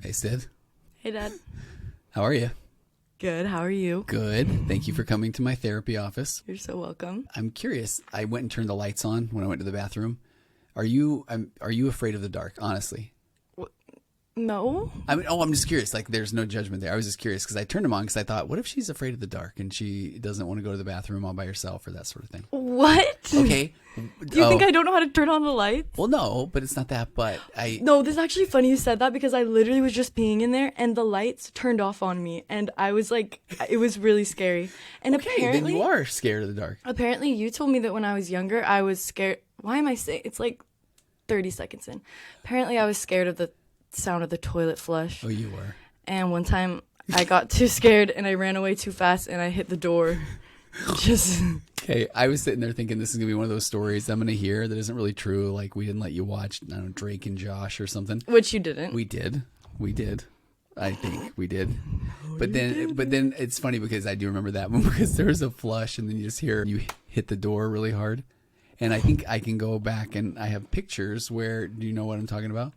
Hey, Sid. Hey, Dad. How are you? Good. How are you? Good. Thank you for coming to my therapy office. You're so welcome. I'm curious. I went and turned the lights on when I went to the bathroom. Are you afraid of the dark, honestly? No. I'm just curious. Like, there's no judgment there. I was just curious because I turned them on because I thought, what if she's afraid of the dark and she doesn't want to go to the bathroom all by herself or that sort of thing? What? Okay. Do you think I don't know how to turn on the lights? Well, no, but it's not that. No, this is actually funny you said that because I literally was just peeing in there and the lights turned off on me and I was like, it was really scary. And okay, apparently, then you are scared of the dark. Apparently, you told me that when I was younger, I was scared. Why am I saying? It's like 30 seconds in. Apparently, I was scared of the sound of the toilet flush. Oh, you were. And one time I got too scared and I ran away too fast and I hit the door. Okay, I was sitting there thinking this is going to be one of those stories I'm going to hear that isn't really true. Like, we didn't let you watch, I don't know, Drake and Josh or something. Which you didn't. We did. I think we did. But then it's funny because I do remember that one because there was a flush and then you just hear you hit the door really hard. And I think I can go back and I have pictures where, do you know what I'm talking about?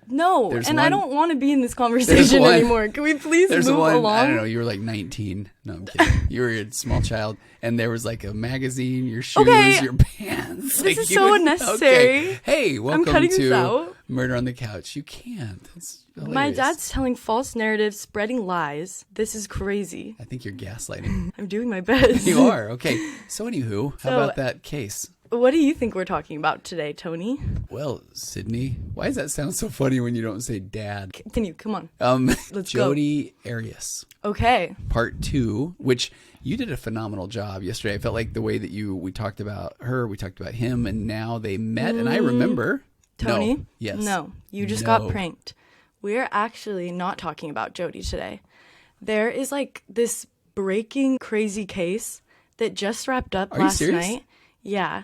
No, I don't want to be in this conversation anymore. Can we please move along? I don't know, you were like 19. No, I'm kidding. You were a small child, and there was like a magazine, your shoes, your pants. This is so unnecessary. Okay. Hey, welcome to Murder on the Couch. You can't. It's hilarious. My dad's telling false narratives, spreading lies. This is crazy. I think you're gaslighting. I'm doing my best. You are. Okay. So anywho, how about that case? What do you think we're talking about today, Tony? Well, Sydney, why does that sound so funny when you don't say dad? Continue, come on. Let's Jodi Arias. Okay. Part 2, which you did a phenomenal job yesterday. I felt like the way that we talked about her, we talked about him, and now they met, and I remember. Tony? No. Yes. No, you just got pranked. We're actually not talking about Jodi today. There is like this breaking crazy case that just wrapped up last night. Yeah.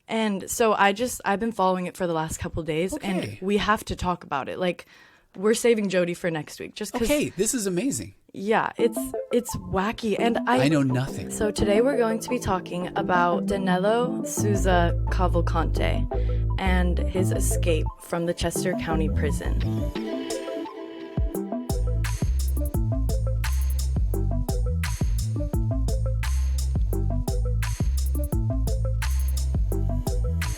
And so I've been following it for the last couple of days, and we have to talk about it. Like, we're saving Jodi for next week, just because. Okay, this is amazing. Yeah, it's wacky, and I know nothing. So today we're going to be talking about Danilo Cavalcante and his escape from the Chester County Prison.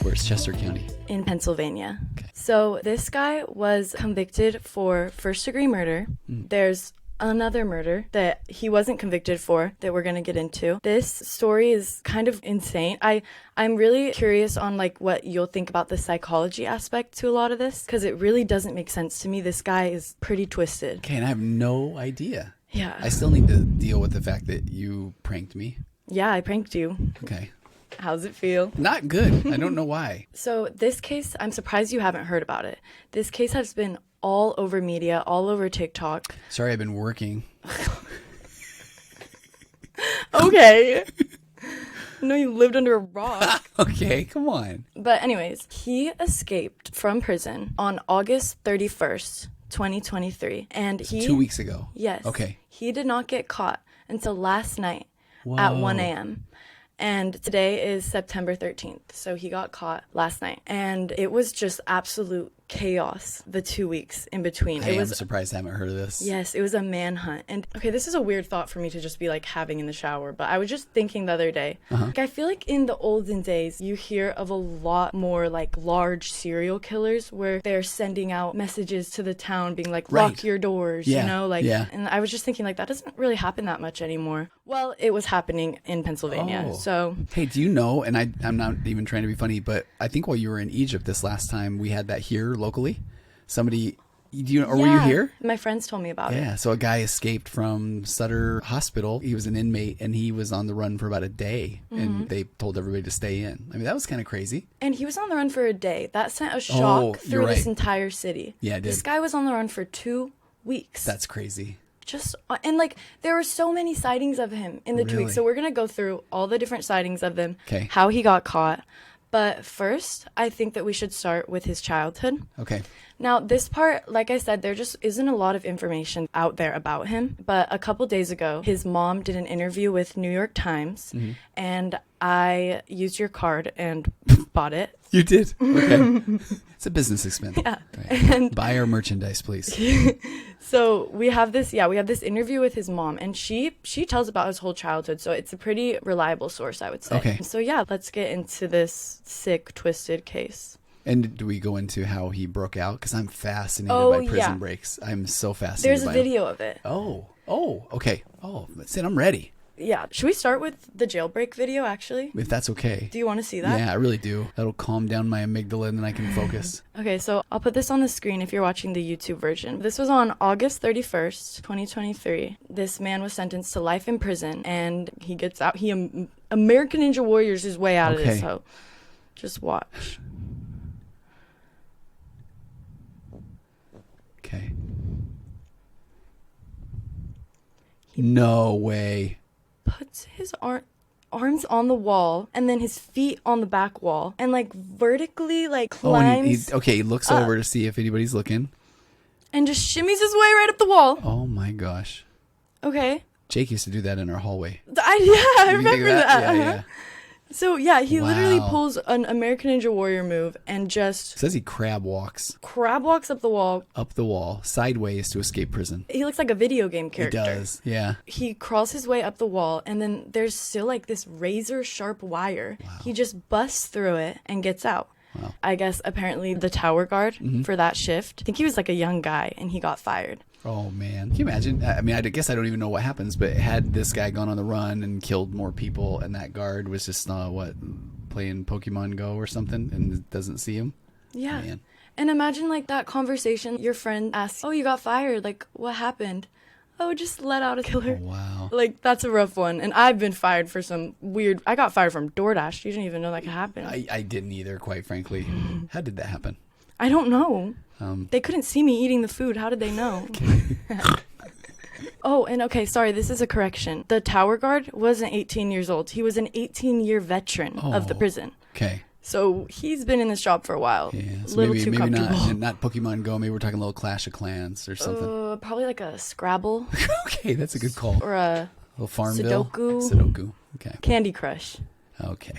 Where's Chester County? In Pennsylvania. Okay. So this guy was convicted for first-degree murder. There's another murder that he wasn't convicted for that we're going to get into. This story is kind of insane. I'm really curious on like what you'll think about the psychology aspect to a lot of this, because it really doesn't make sense to me. This guy is pretty twisted. Okay, and I have no idea. Yeah. I still need to deal with the fact that you pranked me. Yeah, I pranked you. Okay. How's it feel? Not good. I don't know why. So this case, I'm surprised you haven't heard about it. This case has been all over media, all over TikTok. Sorry, I've been working. Okay. I know you lived under a rock. Okay, come on. But anyways, he escaped from prison on August 31st, 2023. And 2 weeks ago. Yes. Okay. He did not get caught until last night at 1 a.m. And today is September 13th, so he got caught last night. And it was just absolute chaos the 2 weeks in between. I'm surprised I haven't heard of this. Yes, it was a manhunt. And okay, this is a weird thought for me to just be like having in the shower, but I was just thinking the other day, like I feel like in the olden days, you hear of a lot more like large serial killers where they're sending out messages to the town being like, lock your doors, you know? Like, and I was just thinking like that doesn't really happen that much anymore. Well, it was happening in Pennsylvania, so. Hey, do you know, and I'm not even trying to be funny, but I think while you were in Egypt this last time, we had that here locally. Somebody, were you here? My friends told me about it. Yeah, so a guy escaped from Sutter Hospital. He was an inmate, and he was on the run for about a day, and they told everybody to stay in. I mean, that was kind of crazy. And he was on the run for a day. That sent a shock through this entire city. Yeah, it did. This guy was on the run for 2 weeks. That's crazy. And like there were so many sightings of him in the 2 weeks, so we're gonna go through all the different sightings of him, how he got caught. But first, I think that we should start with his childhood. Okay. Now, this part, like I said, there just isn't a lot of information out there about him. But a couple days ago, his mom did an interview with New York Times, and I used your card and bought it. You did? Okay. It's a business expense. Yeah. Right. And buy our merchandise, please. so we have this interview with his mom, and she tells about his whole childhood. So it's a pretty reliable source, I would say. Okay. So yeah, let's get into this sick, twisted case. And do we go into how he broke out? Because I'm fascinated by prison breaks. I'm so fascinated There's by a video of it. Oh, okay. Oh, Sid, I'm ready. Yeah. Should we start with the jailbreak video, actually? If that's okay. Do you want to see that? Yeah, I really do. That'll calm down my amygdala and then I can focus. Okay, so I'll put this on the screen if you're watching the YouTube version. This was on August 31st, 2023. This man was sentenced to life in prison, and he gets out. He American Ninja Warriors his way out of this, so just watch. Okay. No way. Puts his arms on the wall and then his feet on the back wall and like vertically like climbs. He looks over to see if anybody's looking. And just shimmies his way right up the wall. Oh my gosh. Okay. Jake used to do that in our hallway. I remember that. Yeah. So yeah, he literally pulls an American Ninja Warrior move and just... It says he crab walks. Crab walks up the wall. Up the wall, sideways to escape prison. He looks like a video game character. He does, yeah. He crawls his way up the wall, and then there's still like this razor sharp wire. Wow. He just busts through it and gets out. Wow. I guess apparently the tower guard for that shift, I think he was like a young guy, and he got fired. Oh, man. Can you imagine? I mean, I guess I don't even know what happens, but had this guy gone on the run and killed more people and that guard was just, playing Pokemon Go or something and doesn't see him? Yeah. Man. And imagine, like, that conversation. Your friend asks, oh, you got fired. Like, what happened? Oh, just let out a killer. Oh, wow. Like, that's a rough one. And I've been fired for some weird... I got fired from DoorDash. You didn't even know that could happen. I didn't either, quite frankly. How did that happen? I don't know. They couldn't see me eating the food. How did they know? Oh, and okay, sorry, this is a correction. The tower guard wasn't 18 years old. He was an 18-year veteran of the prison. Okay. So he's been in this job for a while. Yeah, so little maybe too comfortable. not Pokemon Go. Maybe we're talking a little Clash of Clans or something. Probably like a Scrabble. Okay, that's a good call. Or a little Farmville. Sudoku. Okay. Candy Crush. Okay.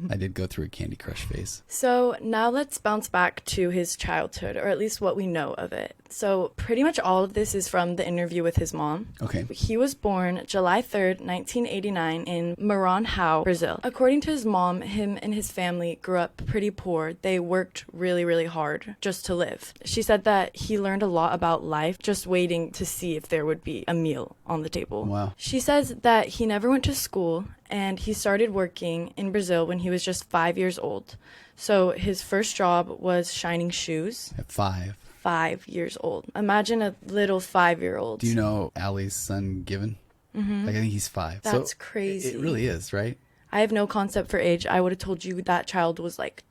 I did go through a Candy Crush phase. So now let's bounce back to his childhood, or at least what we know of it. So pretty much all of this is from the interview with his mom. Okay. He was born July 3rd, 1989 in Maranhão, Brazil. According to his mom, him and his family grew up pretty poor. They worked really, really hard just to live. She said that he learned a lot about life just waiting to see if there would be a meal on the table. Wow. She says that he never went to school and he started working in Brazil when he was just 5 years old. So his first job was shining shoes. At 5. 5 years old. Imagine a little 5-year-old. Do you know Allie's son, Given? Mm-hmm. Like, I think he's 5. That's crazy. It really is, right? I have no concept for age. I would have told you that child was like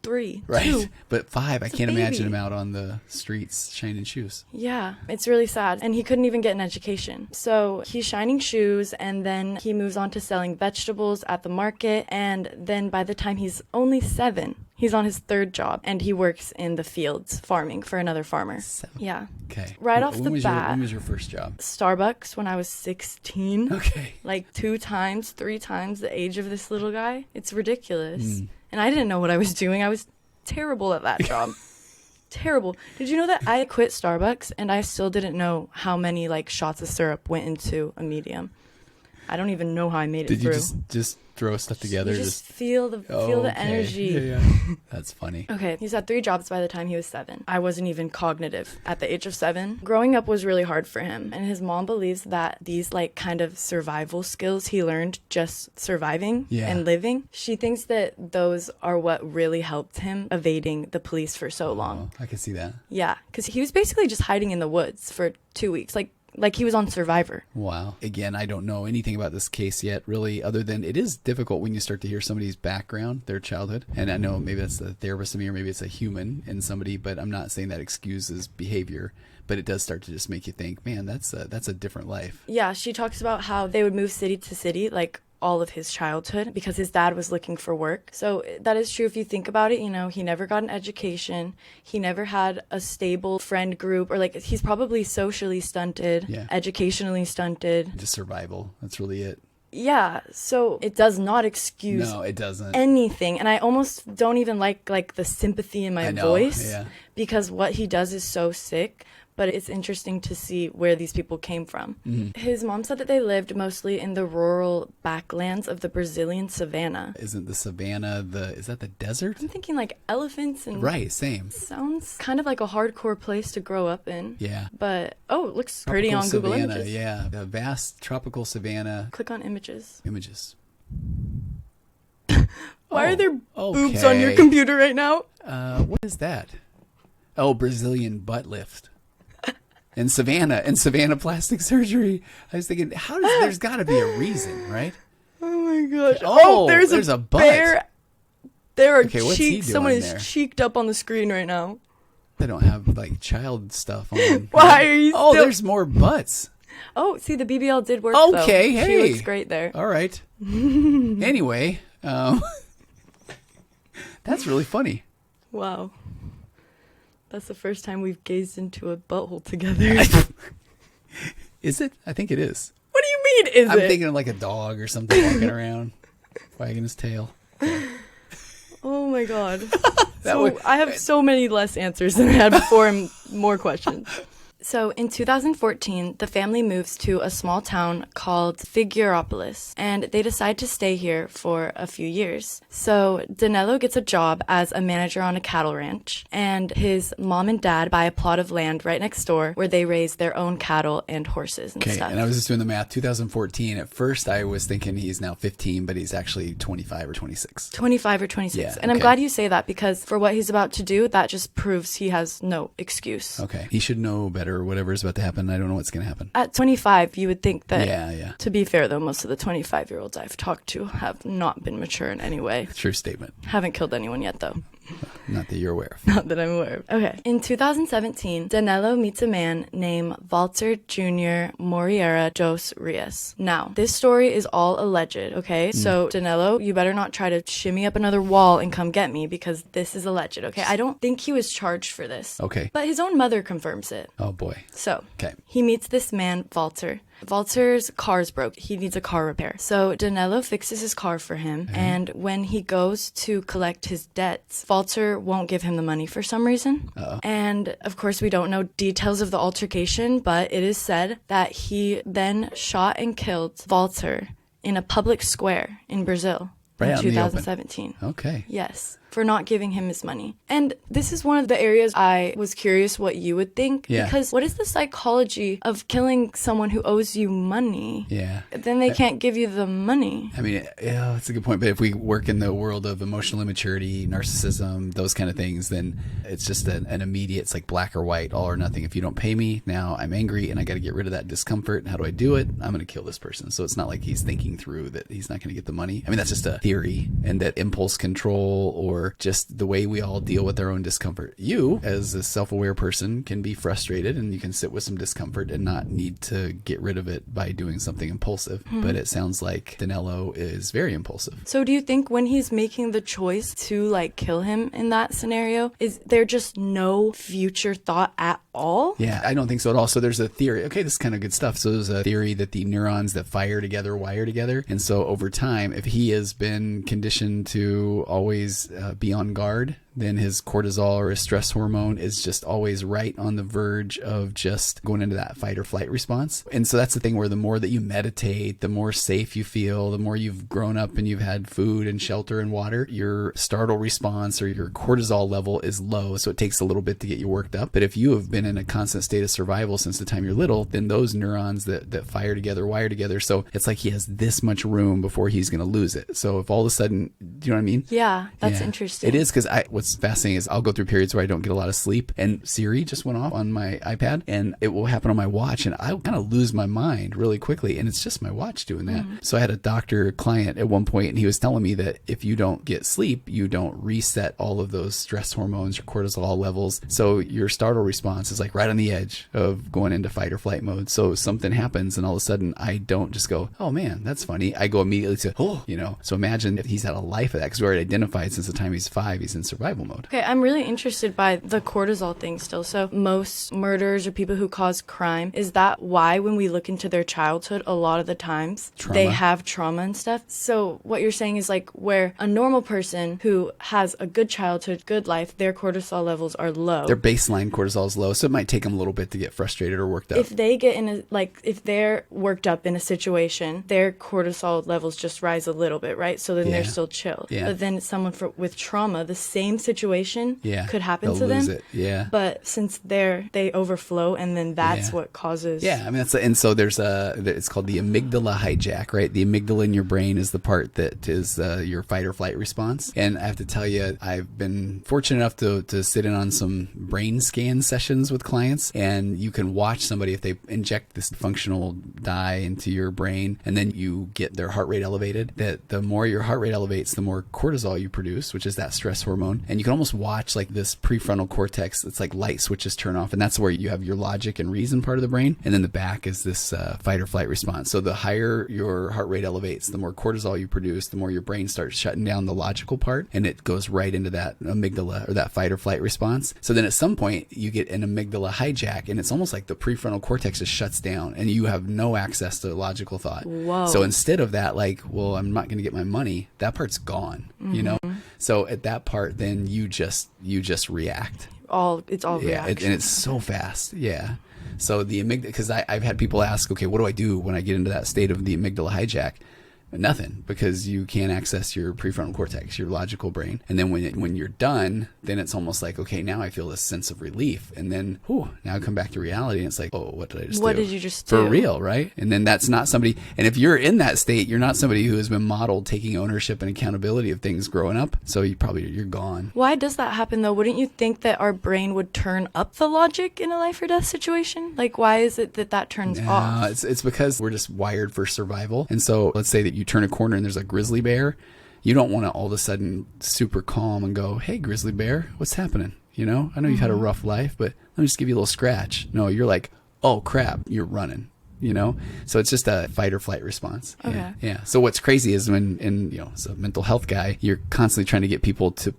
3, right? 2. But 5, It's I can't a baby. imagine him out on the streets shining shoes. Yeah, it's really sad. And he couldn't even get an education. So he's shining shoes, and then he moves on to selling vegetables at the market. And then by the time he's only 7, he's on his 3rd job, and he works in the fields farming for another farmer. 7. Yeah. Okay. Right off the bat. When was your first job? Starbucks when I was 16. Okay. Like 2 times, 3 times the age of this little guy. It's ridiculous. And I didn't know what I was doing. I was terrible at that job. Terrible. Did you know that I quit Starbucks and I still didn't know how many like shots of syrup went into a medium? I don't even know how I made it through. Did you just throw stuff together? You just feel the energy. Yeah. That's funny. Okay, he's had 3 jobs by the time he was 7. I wasn't even cognitive at the age of 7. Growing up was really hard for him, and his mom believes that these like kind of survival skills he learned just surviving and living, she thinks that those are what really helped him evading the police for so long. I can see that. Yeah, because he was basically just hiding in the woods for 2 weeks, like he was on Survivor. Wow. Again, I don't know anything about this case yet, really, other than it is difficult when you start to hear somebody's background, their childhood. And I know maybe that's the therapist in me, or maybe it's a human in somebody, but I'm not saying that excuses behavior. But it does start to just make you think, man, that's a different life. Yeah, she talks about how they would move city to city, like all of his childhood, because his dad was looking for work. So that is true if you think about it. You know, he never got an education. He never had a stable friend group, or like he's probably socially stunted, educationally stunted. Just survival. That's really it. Yeah, so it does not excuse No, it doesn't. anything. And I almost don't even like the sympathy in my voice because what he does is so sick. But it's interesting to see where these people came from. His mom said that they lived mostly in the rural backlands of the Brazilian savannah. Isn't the savannah is that the desert? I'm thinking like elephants and... Right, same. Sounds kind of like a hardcore place to grow up in. Yeah. But, it looks pretty on Tropical Google savanna, Images. yeah. A vast tropical savanna. Click on images. Images. Why are there boobs on your computer right now? What is that? Oh, Brazilian butt lift. And Savannah plastic surgery. I was thinking, there's got to be a reason, right? Oh my gosh. Oh, there's a butt. There are what's he cheeks. doing Someone there? is cheeked up on the screen right now. They don't have like child stuff on. Why are you still... there's more butts. Oh, see, the BBL did work, Okay, though. hey. She looks great there. All right. Anyway, that's really funny. Wow. That's the first time we've gazed into a butthole together. Is it? I think it is. What do you mean, I'm thinking of like a dog or something walking around, wagging his tail. Oh my god. Would... I have so many less answers than I had before and more questions. So in 2014, the family moves to a small town called Figueirópolis, and they decide to stay here for a few years. So Danilo gets a job as a manager on a cattle ranch, and his mom and dad buy a plot of land right next door where they raise their own cattle and horses and stuff. And I was just doing the math. 2014, at first I was thinking he's now 15, but he's actually 25 or 26. 25 or 26. Yeah, and I'm glad you say that because for what he's about to do, that just proves he has no excuse. Okay. He should know better. Whatever is about to happen, I don't know what's going to happen. At 25, you would think that... Yeah. To be fair, though, most of the 25-year-olds I've talked to have not been mature in any way. True statement. Haven't killed anyone yet, though. Not that you're aware of. Not that I'm aware of. Okay. In 2017, Danilo meets a man named Walter Jr. Moreira dos Rios. Now, this story is all alleged, okay? So, Danilo, you better not try to shimmy up another wall and come get me because this is alleged, okay? I don't think he was charged for this. Okay. But his own mother confirms it. Oh, boy. So, okay. He meets this man, Walter. Walter's car's broke. He needs a car repair. So Danilo fixes his car for him. And when he goes to collect his debts, Walter won't give him the money for some reason. And of course, we don't know details of the altercation, but it is said that he then shot and killed Walter in a public square in Brazil in 2017. Okay. Yes. For not giving him his money. And this is one of the areas I was curious what you would think. Yeah. Because what is the psychology of killing someone who owes you money? Yeah. Then they can't give you the money. I mean, yeah, that's a good point. But if we work in the world of emotional immaturity, narcissism, those kind of things, then it's just an immediate, it's like black or white, all or nothing. If you don't pay me, now I'm angry and I got to get rid of that discomfort. How do I do it? I'm going to kill this person. So it's not like he's thinking through that he's not going to get the money. I mean, that's just a theory, and that impulse control or just the way we all deal with our own discomfort. You, as a self-aware person, can be frustrated and you can sit with some discomfort and not need to get rid of it by doing something impulsive. But it sounds like Danilo is very impulsive. So do you think when he's making the choice to like kill him in that scenario, is there just no future thought at all? Yeah, I don't think so at all. So there's a theory. Okay, this is kind of good stuff. So there's a theory that the neurons that fire together wire together. And so over time, if he has been conditioned to always be on guard, then his cortisol or his stress hormone is just always right on the verge of just going into that fight or flight response. And so that's the thing where the more that you meditate, the more safe you feel, the more you've grown up and you've had food and shelter and water, your startle response or your cortisol level is low. So it takes a little bit to get you worked up. But if you have been in a constant state of survival since the time you're little, then those neurons that fire together, wire together. So it's like he has this much room before he's going to lose it. So if all of a sudden, do you know what I mean? Yeah, that's interesting. It is, because what's fascinating is I'll go through periods where I don't get a lot of sleep, and Siri just went off on my iPad, and it will happen on my watch, and I kind of lose my mind really quickly, and it's just my watch doing that. So I had a doctor client at one point, and he was telling me that if you don't get sleep, you don't reset all of those stress hormones, your cortisol levels. So your startle response is like right on the edge of going into fight or flight mode. So something happens, and all of a sudden I don't just go, oh man, that's funny. I go immediately to, oh, you know. So imagine if he's had a life of that, because we already identified since the time he's 5, he's in survival survival mode. Okay, I'm really interested by the cortisol thing still. So most murderers or people who cause crime, is that why when we look into their childhood, a lot of the times they have trauma and stuff? So what you're saying is like where a normal person who has a good childhood, good life, their cortisol levels are low. Their baseline cortisol is low, so it might take them a little bit to get frustrated or worked up. If they get in a, like, if they're worked up in a situation, their cortisol levels just rise a little bit, right? So then they're still chill. Yeah. But then someone with trauma, the same situation could happen They'll to lose them. it. Yeah. But since they overflow, and then that's what causes. Yeah, I mean and so it's called the amygdala hijack, right? The amygdala in your brain is the part that is your fight or flight response. And I have to tell you, I've been fortunate enough to sit in on some brain scan sessions with clients, and you can watch somebody if they inject this functional dye into your brain, and then you get their heart rate elevated. That the more your heart rate elevates, the more cortisol you produce, which is that stress hormone. And you can almost watch like this prefrontal cortex. It's like light switches turn off, and that's where you have your logic and reason part of the brain, and then the back is this fight or flight response. So the higher your heart rate elevates, the more cortisol you produce, the more your brain starts shutting down the logical part, and it goes right into that amygdala or that fight or flight response. So then at some point you get an amygdala hijack, and it's almost like the prefrontal cortex just shuts down and you have no access to logical thought. Whoa. So instead of that, like, well, I'm not going to get my money, that part's gone, you know? So at that part, then you just react. It's all reaction. And it's so fast. Yeah. So the amygdala, because I've had people ask, okay, what do I do when I get into that state of the amygdala hijack? Nothing, because you can't access your prefrontal cortex, your logical brain. And then when you're done, then it's almost like, okay, now I feel this sense of relief. And then, now I come back to reality, and it's like, oh, what did I just do? What did you just do? For real, right? And then that's not somebody, and if you're in that state, you're not somebody who has been modeled taking ownership and accountability of things growing up. So you're gone. Why does that happen though? Wouldn't you think that our brain would turn up the logic in a life or death situation? Like, why is it that turns off? It's because we're just wired for survival. And so let's say that you turn a corner and there's a grizzly bear. You don't want to all of a sudden super calm and go, hey, grizzly bear, what's happening? You know, I know you've had a rough life, but let me just give you a little scratch. No, you're like, oh crap, you're running. You know, so it's just a fight or flight response. Okay. Yeah. So what's crazy is as a mental health guy, you're constantly trying to get people to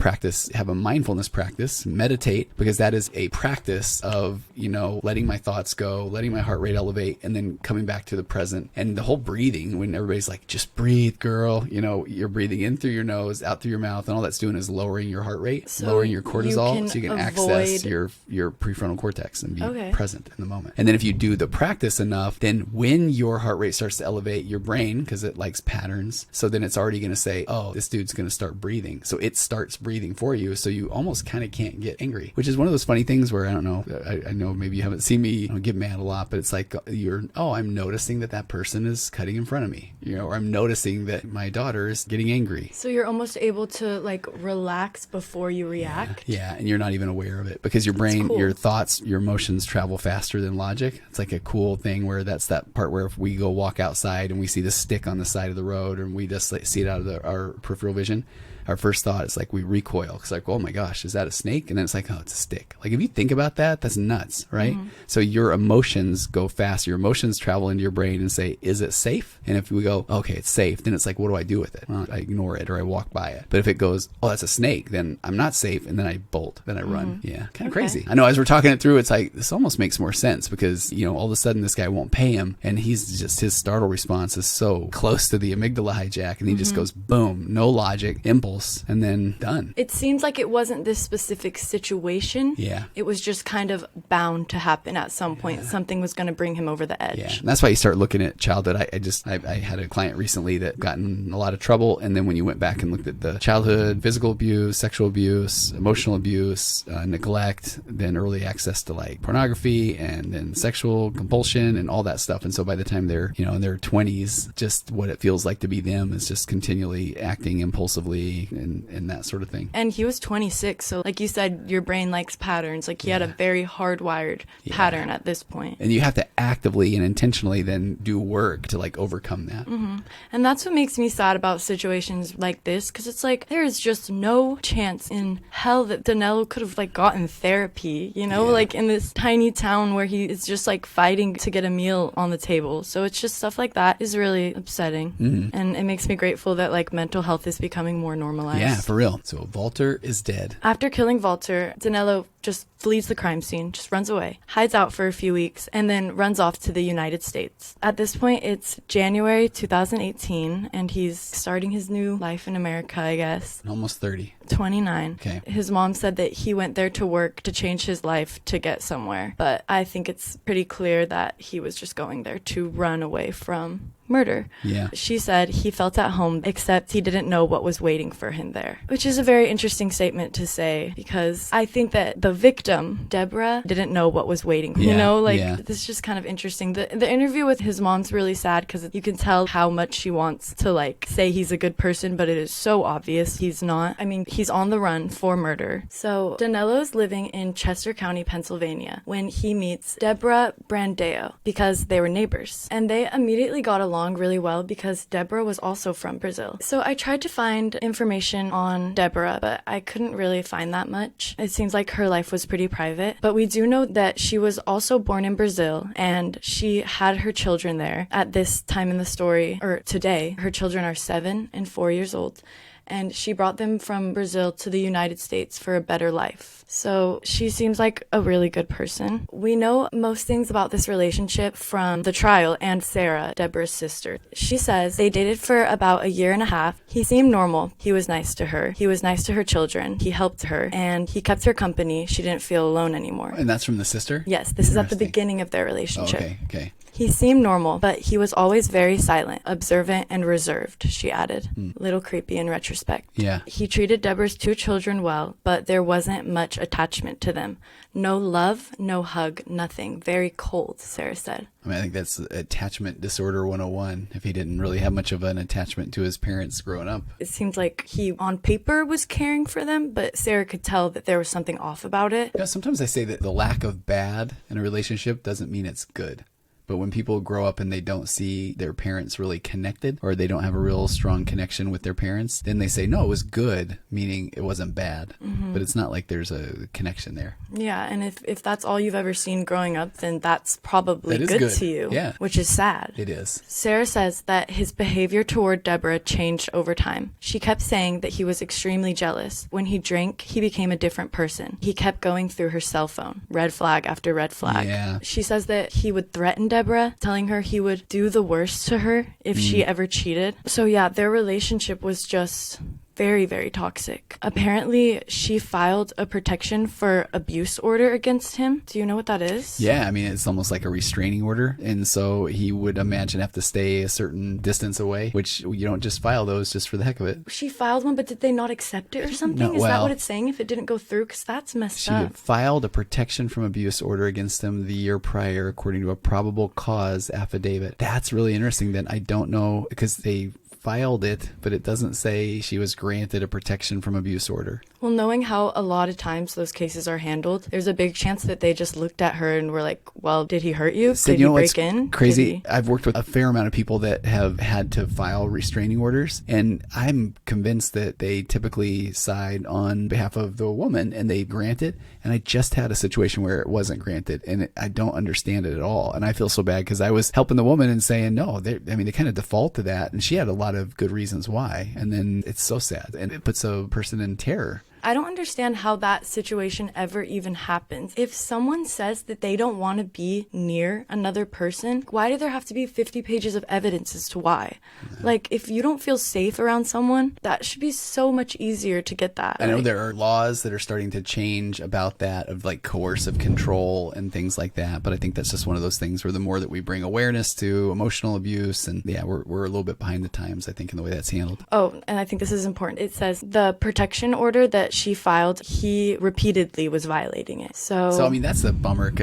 have a mindfulness practice, meditate, because that is a practice of, letting my thoughts go, letting my heart rate elevate, and then coming back to the present. And the whole breathing, when everybody's like, just breathe, girl, you're breathing in through your nose, out through your mouth, and all that's doing is lowering your heart rate, lowering your cortisol, so you can access your prefrontal cortex and be present in the moment. And then if you do the practice enough, then when your heart rate starts to elevate, your brain, because it likes patterns, so then it's already going to say, oh, this dude's going to start breathing. So it starts breathing for you. So you almost kind of can't get angry, which is one of those funny things where, I don't know, I know maybe you haven't seen me get mad a lot, but it's like I'm noticing that person is cutting in front of me, or I'm noticing that my daughter is getting angry. So you're almost able to like relax before you react. Yeah. And you're not even aware of it because your brain, your thoughts, your emotions travel faster than logic. It's like a cool thing where that's that part where if we go walk outside and we see the stick on the side of the road and we just see it out of our peripheral vision, our first thought is like we recoil. It's like, oh my gosh, is that a snake? And then it's like, oh, it's a stick. Like if you think about that, that's nuts, right? So your emotions go fast. Your emotions travel into your brain and say, is it safe? And if we go, okay, it's safe, then it's like, what do I do with it? Well, I ignore it or I walk by it. But if it goes, oh, that's a snake, then I'm not safe. And then I bolt, then I run. Yeah, kind of crazy. I know as we're talking it through, it's like, this almost makes more sense because, all of a sudden this guy won't pay him. And his startle response is so close to the amygdala hijack. And he just goes, boom, no logic, impulse, and then done. It seems like it wasn't this specific situation. Yeah. It was just kind of bound to happen at some point. Something was going to bring him over the edge. Yeah. And that's why you start looking at childhood. I had a client recently that got in a lot of trouble. And then when you went back and looked at the childhood, physical abuse, sexual abuse, emotional abuse, neglect, then early access to like pornography and then sexual compulsion and all that stuff. And so by the time they're, in their 20s, just what it feels like to be them is just continually acting impulsively and that sort of thing. And he was 26. So like you said, your brain likes patterns. Like he had a very hardwired pattern at this point. And you have to actively and intentionally then do work to like overcome that. And that's what makes me sad about situations like this, because it's like there is just no chance in hell that Danilo could have like gotten therapy, like in this tiny town where he is just like fighting to get a meal on the table. So it's just stuff like that is really upsetting. And it makes me grateful that like mental health is becoming more normal. normalized. Yeah, for real. So Walter is dead. After killing Walter, Danilo just flees the crime scene, just runs away, hides out for a few weeks, and then runs off to the United States. At this point, it's January 2018, and he's starting his new life in America, I guess. Almost 30. 29. Okay. His mom said that he went there to work to change his life to get somewhere, but I think it's pretty clear that he was just going there to run away from murder. Yeah. She said he felt at home, except he didn't know what was waiting for him there, which is a very interesting statement to say, because I think that the victim, Deborah, didn't know what was waiting. Yeah, You know, like, yeah. this is just kind of interesting. The interview with his mom's really sad because you can tell how much she wants to, like, say he's a good person, but it is so obvious he's not. I mean, he's on the run for murder. So Danilo's living in Chester County, Pennsylvania, when he meets Deborah Brandeo, because they were neighbors. And they immediately got along really well because Deborah was also from Brazil. So I tried to find information on Deborah, but I couldn't really find that much. It seems like her life was pretty private, but we do know that she was also born in Brazil and she had her children there. At this time in the story, or today, her children are 7 and 4 years old. And she brought them from Brazil to the United States for a better life. So she seems like a really good person. We know most things about this relationship from the trial and Sarah, Deborah's sister. She says they dated for about a year and a half. He seemed normal. He was nice to her. He was nice to her children. He helped her. And he kept her company. She didn't feel alone anymore. And that's from the sister? Yes, this is at the beginning of their relationship. Oh, okay. He seemed normal, but he was always very silent, observant, and reserved, she added. Little creepy in retrospect. Yeah. He treated Deborah's 2 children well, but there wasn't much attachment to them. No love, no hug, nothing. Very cold, Sarah said. I mean, I think that's attachment disorder 101, if he didn't really have much of an attachment to his parents growing up. It seems like he, on paper, was caring for them, but Sarah could tell that there was something off about it. Yeah, sometimes I say that the lack of bad in a relationship doesn't mean it's good. But when people grow up and they don't see their parents really connected, or they don't have a real strong connection with their parents, then they say, no, it was good, meaning it wasn't bad. But it's not like there's a connection there. Yeah, and if that's all you've ever seen growing up, then that's probably That is good to you, yeah. Which is sad. It is. Sarah says that his behavior toward Deborah changed over time. She kept saying that he was extremely jealous. When he drank, he became a different person. He kept going through her cell phone, red flag after red flag. Yeah. She says that he would threaten Deborah, telling her he would do the worst to her if she ever cheated. So yeah, their relationship was just very, very toxic. Apparently, she filed a protection for abuse order against him. Do you know what that is? Yeah, I mean, it's almost like a restraining order. And so he would imagine have to stay a certain distance away, which you don't just file those just for the heck of it. She filed one, but did they not accept it or something? No, Is that well, what it's saying if it didn't go through? Because that's messed She up. had filed a protection from abuse order against him the year prior, according to a probable cause affidavit. That's really interesting. Then I don't know, because they filed it, but it doesn't say she was granted a protection from abuse order. Well, knowing how a lot of times those cases are handled, there's a big chance that they just looked at her and were like, well, did he hurt you? So, Did you know he what's break in? crazy? I've worked with a fair amount of people that have had to file restraining orders, and I'm convinced that they typically side on behalf of the woman and they grant it. And I just had a situation where it wasn't granted, and I don't understand it at all. And I feel so bad because I was helping the woman and saying, no, they kind of default to that. And she had a lot of good reasons why. And then it's so sad, and it puts a person in terror. I don't understand how that situation ever even happens. If someone says that they don't want to be near another person, why do there have to be 50 pages of evidence as to why? Like, if you don't feel safe around someone, that should be so much easier to get that. I know there are laws that are starting to change about that, of like coercive control and things like that. But I think that's just one of those things where the more that we bring awareness to emotional abuse, and yeah, we're a little bit behind the times, I think, in the way that's handled. Oh, and I think this is important. It says the protection order that she filed, he repeatedly was violating it. So I mean, that's the bummer.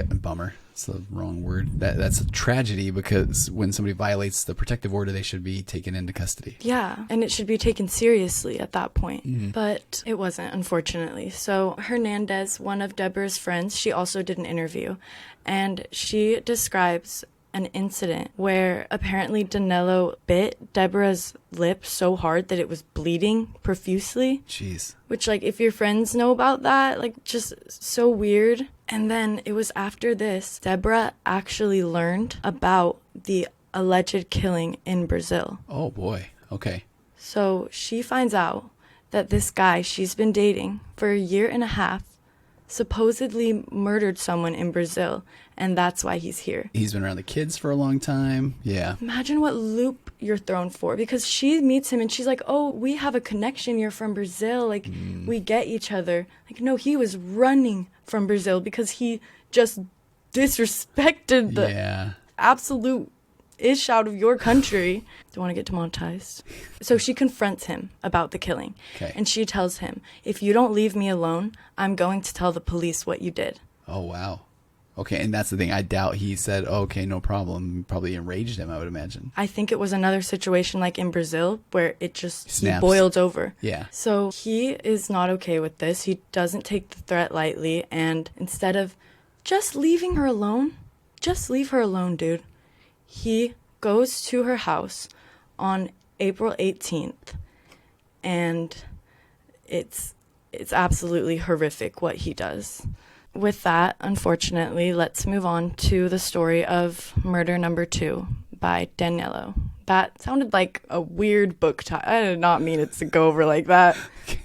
It's the wrong word. That's a tragedy, because when somebody violates the protective order, they should be taken into custody. yeah, and it should be taken seriously at that point. But it wasn't, unfortunately. So Hernandez, one of Deborah's friends, she also did an interview, and she describes an incident where apparently Danilo bit Deborah's lip so hard that it was bleeding profusely. Jeez. Which, like, if your friends know about that, like, just so weird. And then it was after this, Deborah actually learned about the alleged killing in Brazil. Oh boy. Okay. So she finds out that this guy she's been dating for a year and a half supposedly murdered someone in Brazil, and that's why he's here. He's been around the kids for a long time. Yeah. Imagine what loop you're thrown for, because she meets him and she's like, oh, we have a connection. You're from Brazil. Like, we get each other. Like, no, he was running from Brazil because he just disrespected the absolute ish out of your country. Do you want to get demonetized? So she confronts him about the killing. Okay. And she tells him, if you don't leave me alone, I'm going to tell the police what you did. Oh, wow. Okay, and that's the thing. I doubt he said, oh, okay, no problem. Probably enraged him, I would imagine. I think it was another situation like in Brazil where it just Snaps. he boiled over. Yeah. So he is not okay with this. He doesn't take the threat lightly. And instead of just leaving her alone, just leave her alone, dude. He goes to her house on April 18th. And it's absolutely horrific what he does. With that, unfortunately, let's move on to the story of Murder Number 2 by Danilo. That sounded like a weird book title. I did not mean it to go over like that.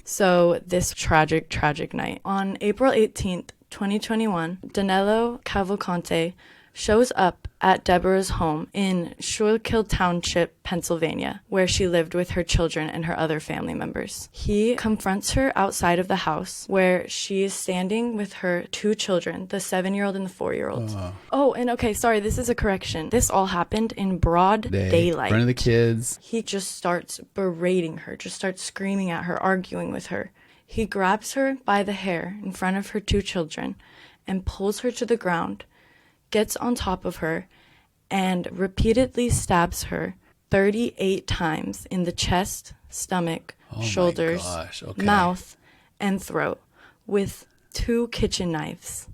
So this tragic, tragic night. On April 18th, 2021, Danilo Cavalcante shows up at Deborah's home in Schuylkill Township, Pennsylvania, where she lived with her children and her other family members. He confronts her outside of the house, where she is standing with her 2 children, the 7-year-old and the 4-year-old. Oh, and okay, sorry, this is a correction. This all happened in broad daylight. In front of the kids. He just starts berating her, just starts screaming at her, arguing with her. He grabs her by the hair in front of her 2 children and pulls her to the ground, gets on top of her, and repeatedly stabs her 38 times in the chest, stomach, shoulders, mouth, and throat with 2 kitchen knives.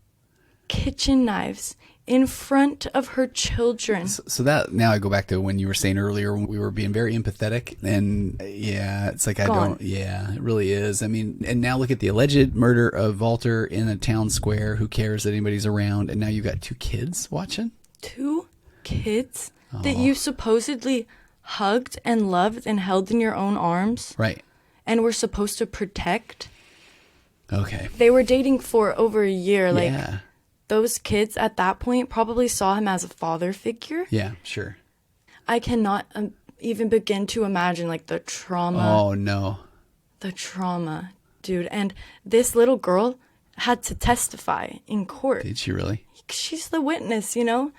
Kitchen knives in front of her children. So that, now I go back to when you were saying earlier, when we were being very empathetic, and it's like, it really is. I mean, and now look at the alleged murder of Walter in a town square. Who cares that anybody's around? And now you've got 2 kids watching. 2 kids that you supposedly hugged and loved and held in your own arms. Right. And were supposed to protect. Okay. They were dating for over a year. Like, yeah. Those kids at that point probably saw him as a father figure. Yeah, sure. I cannot even begin to imagine, like, the trauma. Oh, no. The trauma, dude. And this little girl had to testify in court. Did she really? She's the witness, you know?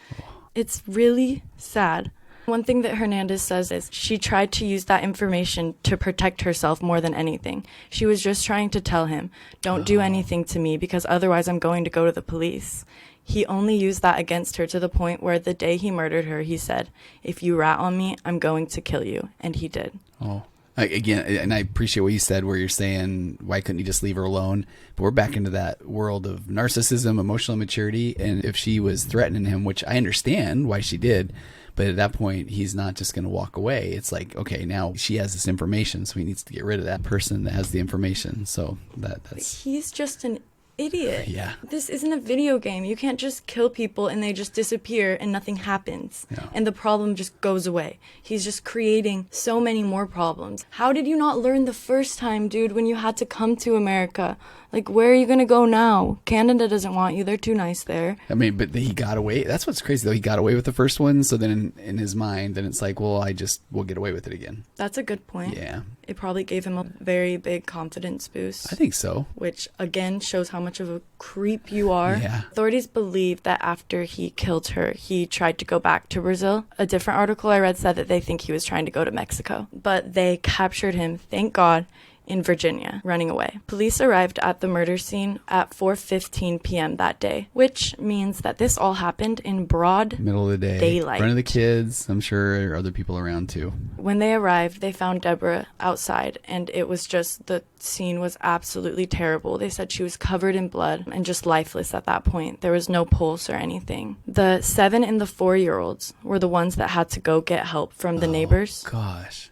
It's really sad. One thing that Hernandez says is she tried to use that information to protect herself more than anything. She was just trying to tell him, don't do anything to me because otherwise I'm going to go to the police. He only used that against her to the point where the day he murdered her, he said, if you rat on me, I'm going to kill you. And he did. Oh. Again, and I appreciate what you said where you're saying, why couldn't you just leave her alone? But we're back into that world of narcissism, emotional immaturity. And if she was threatening him, which I understand why she did, but at that point, he's not just going to walk away. It's like, okay, now she has this information, so he needs to get rid of that person that has the information. So that's... He's just an idiot. Yeah. This isn't a video game. You can't just kill people and they just disappear and nothing happens. Yeah. And the problem just goes away. He's just creating so many more problems. How did you not learn the first time, dude, when you had to come to America? Like, where are you going to go now? Canada doesn't want you. They're too nice there. I mean, but he got away. That's what's crazy, though. He got away with the first one. So then in his mind, then it's like, well, we'll get away with it again. That's a good point. Yeah. It probably gave him a very big confidence boost. I think so. Which, again, shows how much of a creep you are. Yeah. Authorities believe that after he killed her, he tried to go back to Brazil. A different article I read said that they think he was trying to go to Mexico. But they captured him, thank God, in Virginia, running away. Police arrived at the murder scene at 4:15 p.m. that day, which means that this all happened in broad middle of the day, daylight. In front of the kids. I'm sure there are other people around too. When they arrived, they found Deborah outside, and it was just, the scene was absolutely terrible. They said she was covered in blood and just lifeless at that point. There was no pulse or anything. The 7 and the 4-year-olds were the ones that had to go get help from the neighbors. Gosh.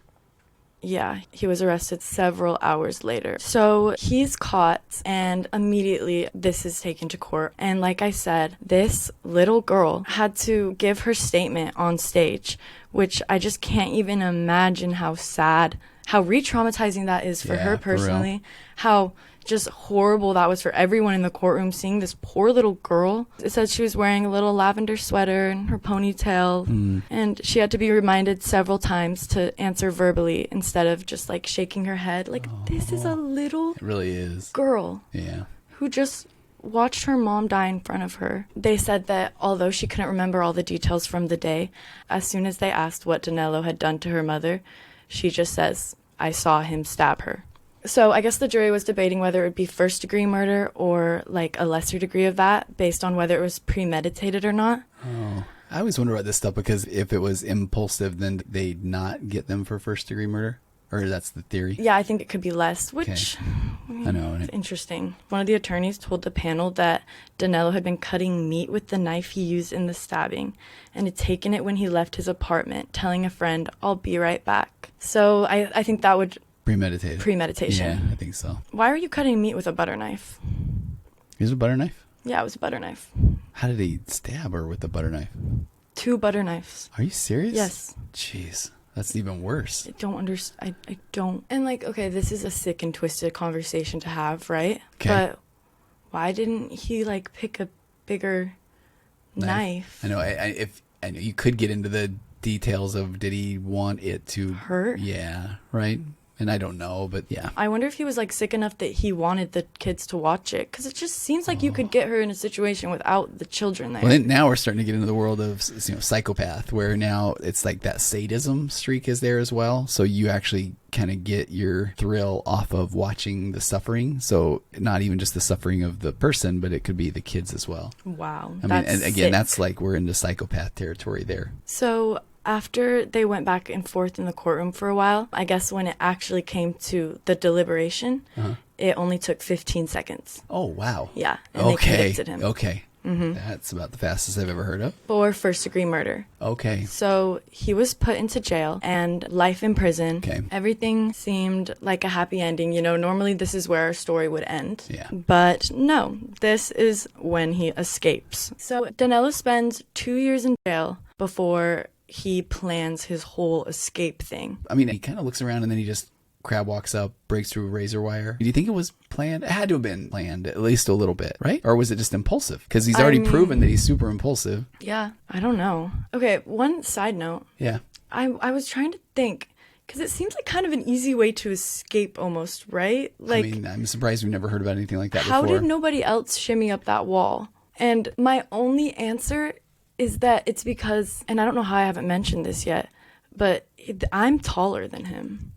Yeah, he was arrested several hours later. So he's caught, and immediately this is taken to court. And like I said, this little girl had to give her statement on stage, which I just can't even imagine how sad, how re-traumatizing that is for Yeah, her for real. personally, how just horrible that was for everyone in the courtroom seeing this poor little girl. It said she was wearing a little lavender sweater and her ponytail, and she had to be reminded several times to answer verbally instead of just like shaking her head. Like, this is a little It really is. girl Yeah. who just watched her mom die in front of her. They said that although she couldn't remember all the details from the day, as soon as they asked what Danilo had done to her mother, she just says, "I saw him stab her." So I guess the jury was debating whether it would be first-degree murder or like a lesser degree of that based on whether it was premeditated or not. Oh, I always wonder about this stuff because if it was impulsive, then they'd not get them for first-degree murder? Or that's the theory? Yeah, I think it could be less, which I know. it's interesting. One of the attorneys told the panel that Danilo had been cutting meat with the knife he used in the stabbing and had taken it when he left his apartment, telling a friend, "I'll be right back." So I think that would... Premeditated. Premeditation. Yeah, I think so. Why were you cutting meat with a butter knife? Is it a butter knife? Yeah, it was a butter knife. How did he stab her with a butter knife? 2 butter knives. Are you serious? Yes. Jeez, that's even worse. I don't understand. I don't. And like, okay, this is a sick and twisted conversation to have, right? Okay. But why didn't he like pick a bigger knife? I know. I know you could get into the details of did he want it to Hurt? Yeah, right. And I don't know, but yeah. I wonder if he was like sick enough that he wanted the kids to watch it, because it just seems like you could get her in a situation without the children there. Well, then now we're starting to get into the world of psychopath, where now it's like that sadism streak is there as well. So you actually kind of get your thrill off of watching the suffering. So not even just the suffering of the person, but it could be the kids as well. Wow. I mean, and again, sick. that's like we're into psychopath territory there. So after they went back and forth in the courtroom for a while, I guess when it actually came to the deliberation, it only took 15 seconds. Oh, wow. Yeah. And they Okay. convicted him Okay. That's about the fastest I've ever heard of. for first-degree murder. Okay. So he was put into jail and life in prison. Okay. Everything seemed like a happy ending. You know, normally this is where our story would end. Yeah. But no, this is when he escapes. So Danilo spends 2 years in jail before he plans his whole escape thing. I mean, he kind of looks around and then he just crab walks up, breaks through a razor wire. Do you think it was planned? It had to have been planned at least a little bit, right? Or was it just impulsive? Because he's already proven that he's super impulsive. Yeah, I don't know. Okay, one side note. Yeah. I was trying to think, because it seems like kind of an easy way to escape almost, right? Like, I mean, I'm surprised we've never heard about anything like that how before. did nobody else shimmy up that wall? And my only answer is that it's because, and I don't know how I haven't mentioned this yet, but I'm taller than him.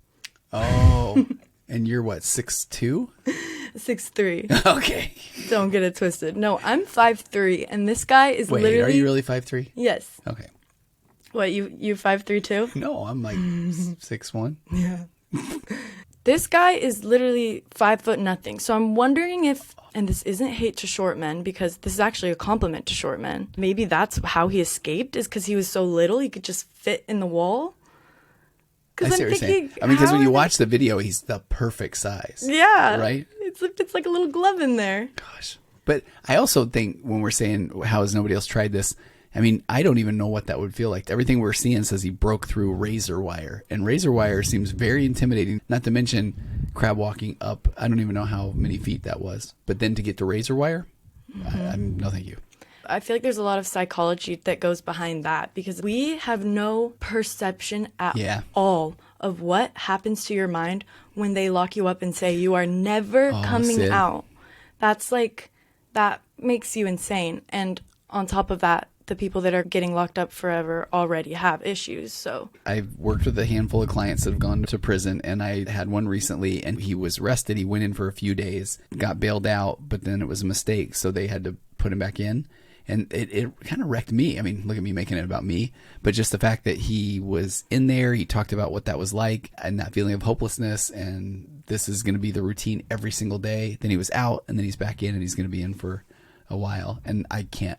Oh, and you're what, 6'2"? 6'3". Okay. Don't get it twisted. No, I'm 5'3", and this guy is Wait, literally... are you really 5'3"? Yes. Okay. What, you 5'3" too? No, I'm like 6'1". Yeah. This guy is literally 5'0". So I'm wondering if, and this isn't hate to short men, because this is actually a compliment to short men. Maybe that's how he escaped, is because he was so little he could just fit in the wall. I see what you're saying. I mean, because when you watch the video, he's the perfect size. Yeah. Right? It's like a little glove in there. Gosh. But I also think when we're saying, how has nobody else tried this? I mean, I don't even know what that would feel like. Everything we're seeing says he broke through razor wire. And razor wire seems very intimidating, not to mention crab walking up. I don't even know how many feet that was. But then to get to razor wire, I'm no thank you. I feel like there's a lot of psychology that goes behind that, because we have no perception at all of what happens to your mind when they lock you up and say you are never coming Sid. out. That's like, that makes you insane. And on top of that, the people that are getting locked up forever already have issues. So I've worked with a handful of clients that have gone to prison, and I had one recently, and he was arrested. He went in for a few days, got bailed out, but then it was a mistake, so they had to put him back in. And it kind of wrecked me. I mean, look at me making it about me. But just the fact that he was in there, he talked about what that was like and that feeling of hopelessness. And this is going to be the routine every single day. Then he was out, and then he's back in, and he's going to be in for a while. And I can't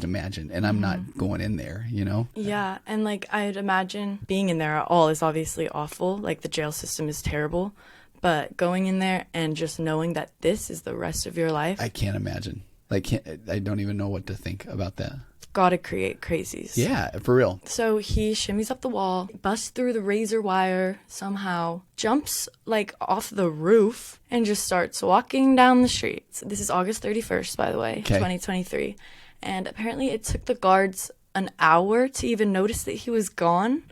imagine. And I'm not going in there, you know? yeah, and like I'd imagine being in there at all is obviously awful. Like the jail system is terrible. But going in there and just knowing that this is the rest of your life. I can't imagine. I don't even know what to think about that. gotta create crazies. Yeah, for real. So he shimmies up the wall, busts through the razor wire somehow, jumps like off the roof, and just starts walking down the street. So this is August 31st, by the way, 2023. And apparently it took the guards an hour to even notice that he was gone.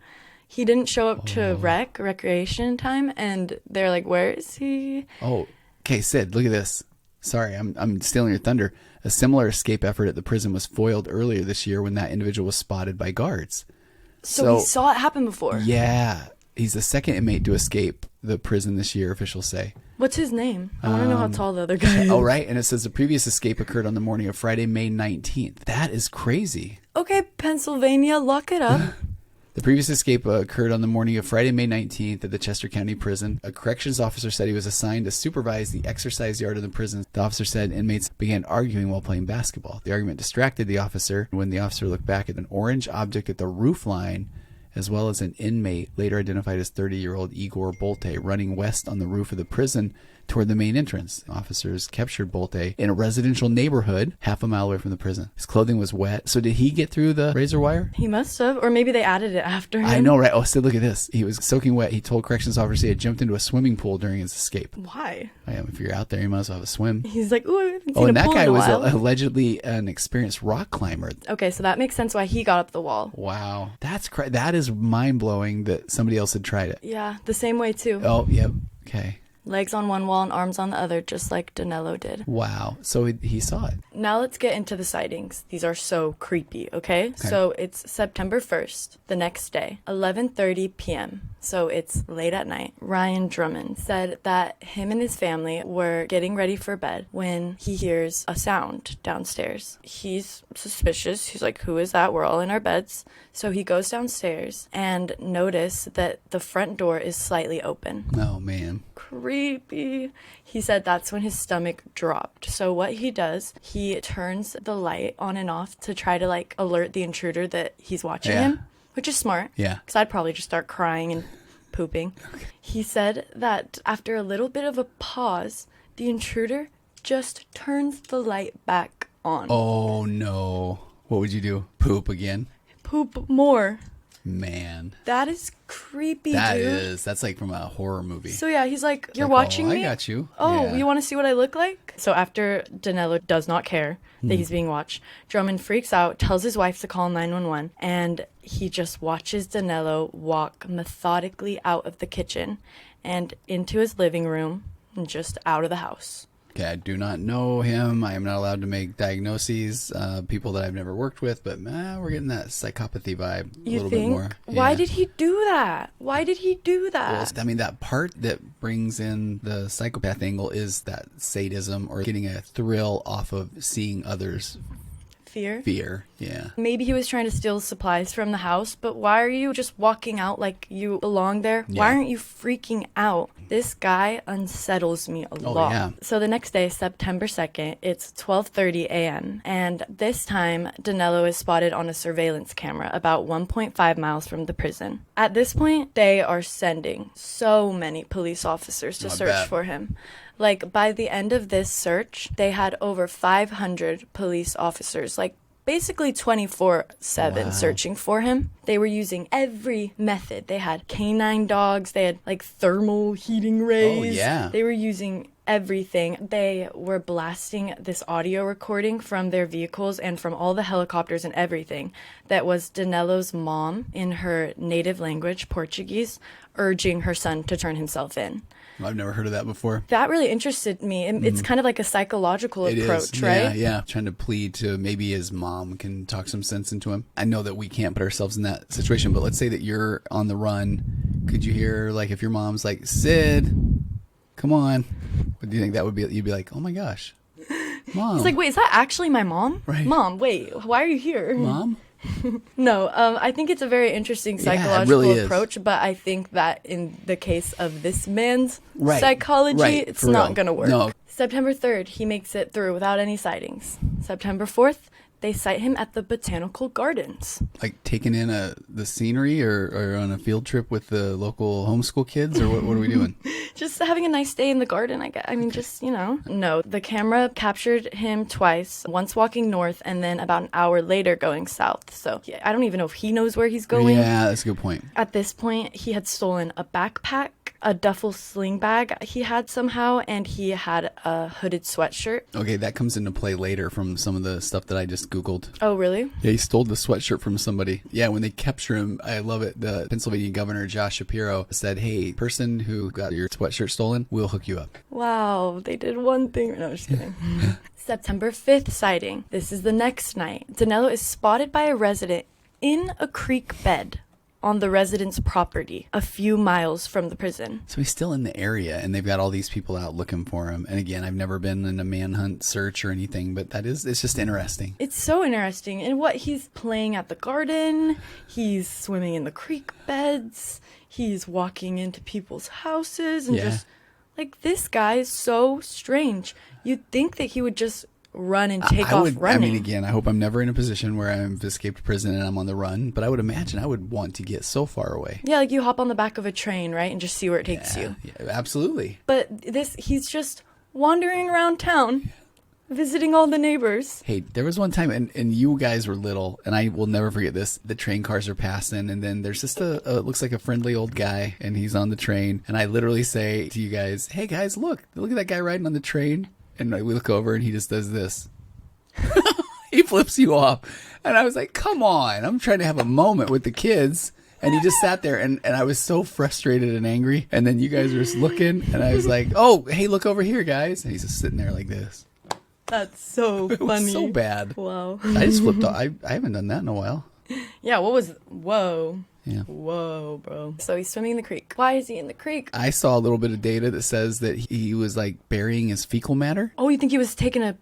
He didn't show up to recreation time, and they're like, where is he? Oh, okay, Sid, look at this. Sorry, I'm stealing your thunder. A similar escape effort at the prison was foiled earlier this year when that individual was spotted by guards. So he saw it happen before? Yeah. He's the second inmate to escape the prison this year, officials say. What's his name? I want to know how tall the other guy is. Oh, right. And it says the previous escape occurred on the morning of Friday, May 19th. That is crazy. Okay, Pennsylvania, lock it up. The previous escape occurred on the morning of Friday, May 19th at the Chester County Prison. A corrections officer said he was assigned to supervise the exercise yard of the prison. The officer said inmates began arguing while playing basketball. The argument distracted the officer. When the officer looked back at an orange object at the roof line, as well as an inmate later identified as 30-year-old Igor Bolte running west on the roof of the prison toward the main entrance. Officers captured Bolte in a residential neighborhood half a mile away from the prison. His clothing was wet. So did he get through the razor wire? He must have, or maybe they added it after him. I know, right? Oh, so look at this. He was soaking wet. He told corrections officers he had jumped into a swimming pool during his escape. Why? If you're out there, you might as well have a swim. He's like, ooh, I haven't Oh, seen and a that pool guy in a was while. allegedly an experienced rock climber. Okay, so that makes sense why he got up the wall. Wow. That is mind-blowing that somebody else had tried it. Yeah, the same way too. Oh, yep. Okay. Legs on one wall and arms on the other, just like Danilo did. Wow. So he saw it. Now let's get into the sightings. These are so creepy, okay? So it's September 1st, the next day, 11:30 p.m. So it's late at night. Ryan Drummond said that him and his family were getting ready for bed when he hears a sound downstairs. He's suspicious. He's like, who is that? We're all in our beds. So he goes downstairs and notices that the front door is slightly open. Oh, man. Creepy. He said that's when his stomach dropped. So what he does, he turns the light on and off to try to like alert the intruder that he's watching him, which is smart. Yeah. Because I'd probably just start crying and pooping. He said that after a little bit of a pause, the intruder just turns the light back on. Oh, no. What would you do? Poop again? Poop more. Man. That is creepy, That dude. is. That's like from a horror movie. So yeah, he's like, you're Like, watching me? I got you. Oh, Yeah. you want to see what I look like? So after Danilo does not care that he's being watched, Drummond freaks out, tells his wife to call 911, and he just watches Danilo walk methodically out of the kitchen and into his living room and just out of the house. Okay, I do not know him. I am not allowed to make diagnoses. People that I've never worked with, but we're getting that psychopathy vibe a little bit more. Why Yeah. did he do that? Why did he do that? Well, I mean, that part that brings in the psychopath angle is that sadism or getting a thrill off of seeing others fear. Yeah. Maybe he was trying to steal supplies from the house, but why are you just walking out like you belong there? Yeah. Why aren't you freaking out? This guy unsettles me a lot. Yeah. So the next day, September 2nd, it's 12:30 a.m. And this time, Danilo is spotted on a surveillance camera about 1.5 miles from the prison. At this point, they are sending so many police officers to search for him. Like, by the end of this search, they had over 500 police officers, like, basically 24/7 searching for him. They were using every method. They had canine dogs. They had, like, thermal heating rays. Oh, yeah. They were using everything. They were blasting this audio recording from their vehicles and from all the helicopters and everything that was Danilo's mom in her native language, Portuguese, urging her son to turn himself in. I've never heard of that before. That really interested me. It's kind of like a psychological approach, right? Yeah. Trying to plead to maybe his mom can talk some sense into him. I know that we can't put ourselves in that situation, but let's say that you're on the run. Could you hear, like, if your mom's like, Sid, come on. What do you think that would be? You'd be like, oh my gosh, Mom. He's like, wait, is that actually my mom? Right. Mom, wait, why are you here? Mom? No, I think it's a very interesting Yeah, it psychological really is. approach, but I think that in the case of this man's Right, psychology, right, it's for not real. going to work. No. September 3rd, he makes it through without any sightings. September 4th, they cite him at the Botanical Gardens. Like taking in the scenery or on a field trip with the local homeschool kids, or what are we doing? Just having a nice day in the garden, I guess. I mean, just, No, the camera captured him twice, once walking north and then about an hour later going south. So I don't even know if he knows where he's going. Yeah, that's a good point. At this point, he had stolen a backpack, a duffel sling bag he had somehow, and he had a hooded sweatshirt. Okay, that comes into play later from some of the stuff that I just Googled. Oh, really? Yeah, he stole the sweatshirt from somebody. Yeah, when they capture him, I love it. The Pennsylvania governor, Josh Shapiro, said, hey, person who got your sweatshirt stolen, we'll hook you up. Wow, they did one thing. No, just kidding. September 5th sighting. This is the next night. Danilo is spotted by a resident in a creek bed on the resident's property a few miles from the prison. So he's still in the area, and they've got all these people out looking for him. And again, I've never been in a manhunt search or anything, but it's just interesting. It's so interesting. And he's playing at the garden, he's swimming in the creek beds, he's walking into people's houses, and just, like, this guy is so strange. You'd think that he would just run and take off running. I mean, again, I hope I'm never in a position where I've escaped prison and I'm on the run, but I would imagine I would want to get so far away. Yeah, like you hop on the back of a train, right, and just see where it takes you. Yeah, absolutely. But he's just wandering around town, visiting all the neighbors. Hey, there was one time, and you guys were little, and I will never forget this. The train cars are passing, and then there's just looks like a friendly old guy, and he's on the train, and I literally say to you guys, hey guys, look at that guy riding on the train. And we look over and he just does this. He flips you off. And I was like, come on. I'm trying to have a moment with the kids. And he just sat there and I was so frustrated and angry. And then you guys were just looking and I was like, oh, hey, look over here, guys. And he's just sitting there like this. That's so funny. It was so bad. Wow. I just flipped off. I haven't done that in a while. Yeah, whoa. Yeah. Whoa, bro. So he's swimming in the creek. Why is he in the creek? I saw a little bit of data that says that he was like burying his fecal matter. Oh, you think he was taking a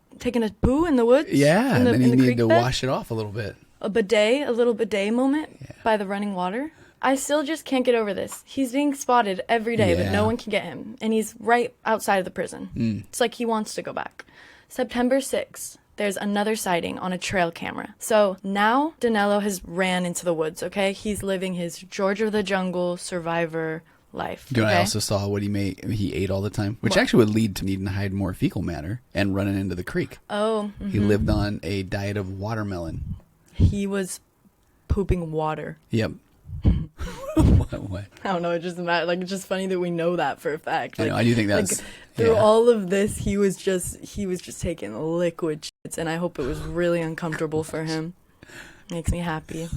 poo in the woods? Yeah, and then he needed to wash it off a little bit. A little bidet moment by the running water. I still just can't get over this. He's being spotted every day, but no one can get him. And he's right outside of the prison. It's like he wants to go back. September 6th. There's another sighting on a trail camera. So now Danilo has ran into the woods, okay? He's living his George of the Jungle survivor life. Do you know I also saw what he ate all the time? Which actually would lead to needing to hide more fecal matter and running into the creek. Oh. Mm-hmm. He lived on a diet of watermelon. He was pooping water. Yep. What? I don't know. It's just funny that we know that for a fact. I do think that's through all of this, he was just taking liquid shits, and I hope it was really uncomfortable for him. Makes me happy.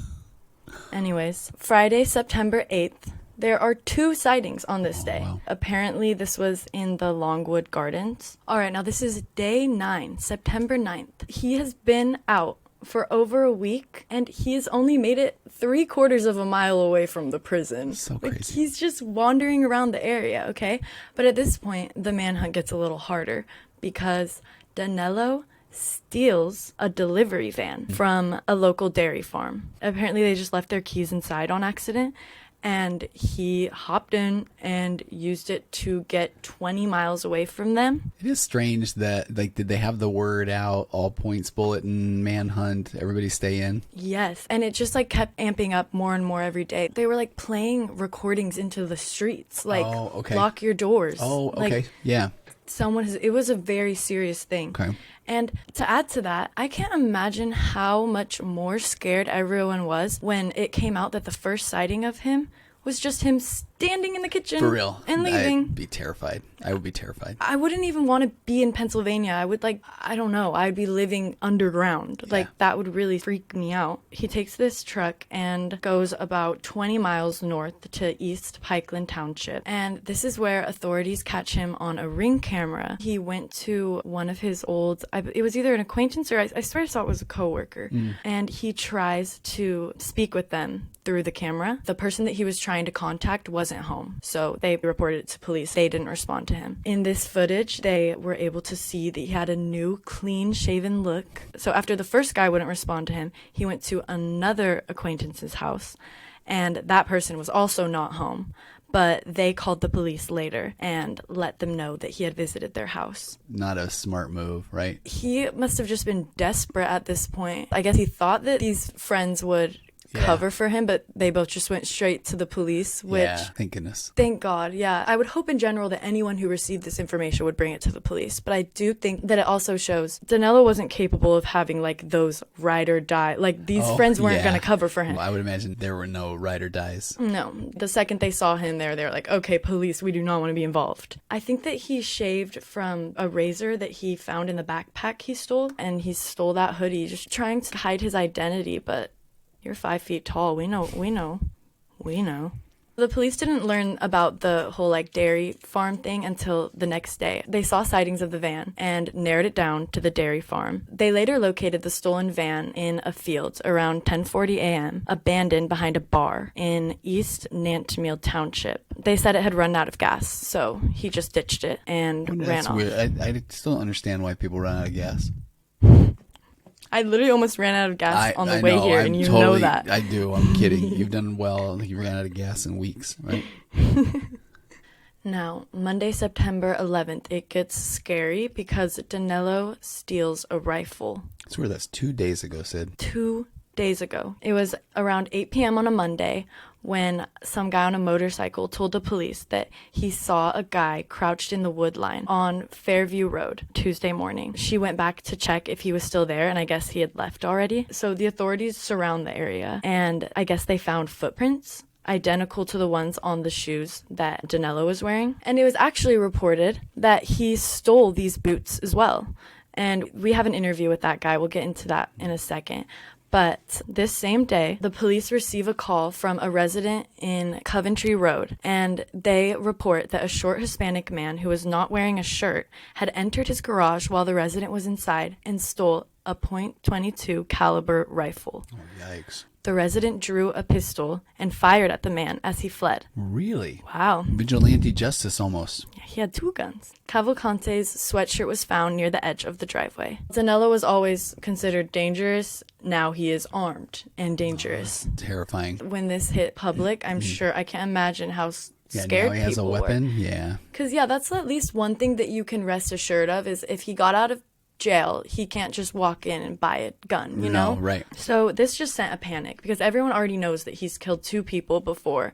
Anyways, Friday, September 8th. There are 2 sightings on this day. Wow. Apparently, this was in the Longwood Gardens. All right, now this is day 9, September 9th. He has been out for over a week, and he's only made it 3/4 of a mile away from the prison. So crazy. He's just wandering around the area, okay? But at this point, the manhunt gets a little harder because Danilo steals a delivery van from a local dairy farm. Apparently, they just left their keys inside on accident, and he hopped in and used it to get 20 miles away from them. It is strange that, did they have the word out, all points bulletin, manhunt, everybody stay in? Yes, and it just kept amping up more and more every day. They were playing recordings into the streets, lock your doors. Oh, okay, yeah. It was a very serious thing. Okay. And to add to that, I can't imagine how much more scared everyone was when it came out that the first sighting of him was just him standing in the kitchen. For real. And leaving. I'd be terrified. I would be terrified. I wouldn't even want to be in Pennsylvania. I would I don't know. I'd be living underground. Yeah. That would really freak me out. He takes this truck and goes about 20 miles north to East Pikeland Township. And this is where authorities catch him on a Ring camera. He went to one of his it was either an acquaintance or I swear I saw it was a coworker. And he tries to speak with them through the camera. The person that he was trying to contact wasn't home, so they reported it to police. They didn't respond to him. In this footage, they were able to see that he had a new, clean-shaven look. So after the first guy wouldn't respond to him, he went to another acquaintance's house, and that person was also not home. but they called the police later and let them know that he had visited their house. Not a smart move, right? He must have just been desperate at this point. I guess he thought that these friends would cover for him, but they both just went straight to the police, which thank goodness. Thank God. I would hope in general that anyone who received this information would bring it to the police, but I do think that it also shows Danilo wasn't capable of having like those ride or die, like these friends weren't going to cover for him. Well, I would imagine there were no ride or dies. No, the second they saw him there, they were like, okay, police, we do not want to be involved. I think that he shaved from a razor that he found in the backpack he stole, and he stole that hoodie just trying to hide his identity, but you're 5 feet tall. We know. The police didn't learn about the whole like dairy farm thing until the next day. They saw sightings of the van and narrowed it down to the dairy farm. They later located the stolen van in a field around 10:40 a.m., abandoned behind a bar in East Nantmeal Township. They said it had run out of gas, so he just ditched it and ran off. Weird. I still don't understand why people run out of gas. I literally almost ran out of gas on the way know, here, and you know that. I do. I'm kidding. You've done well. You ran out of gas in weeks, right? Now, Monday, September 11th, it gets scary because Danilo steals a rifle. I swear that's 2 days ago, Sid. 2 days ago. It was around 8 p.m. on a Monday when some guy on a motorcycle told the police that he saw a guy crouched in the wood line on Fairview Road Tuesday morning. She went back to check if he was still there, and I guess he had left already. So the authorities surround the area, and I guess they found footprints identical to the ones on the shoes that Danilo was wearing. And it was actually reported that he stole these boots as well. And we have an interview with that guy. We'll get into that in a second. But this same day, the police receive a call from a resident in Coventry Road, and they report that a short Hispanic man who was not wearing a shirt had entered his garage while the resident was inside and stole a .22 caliber rifle. Oh, yikes. The resident drew a pistol and fired at the man as he fled. Really? Wow. Vigilante justice almost. He had 2 guns. Cavalcante's sweatshirt was found near the edge of the driveway. Danilo was always considered dangerous. Now he is armed and dangerous. Terrifying. When this hit public, I'm sure, I can't imagine how scared now he has a people weapon. were. Yeah. Because, that's at least one thing that you can rest assured of is if he got out of jail, he can't just walk in and buy a gun, you know? Right. So this just sent a panic because everyone already knows that he's killed 2 people before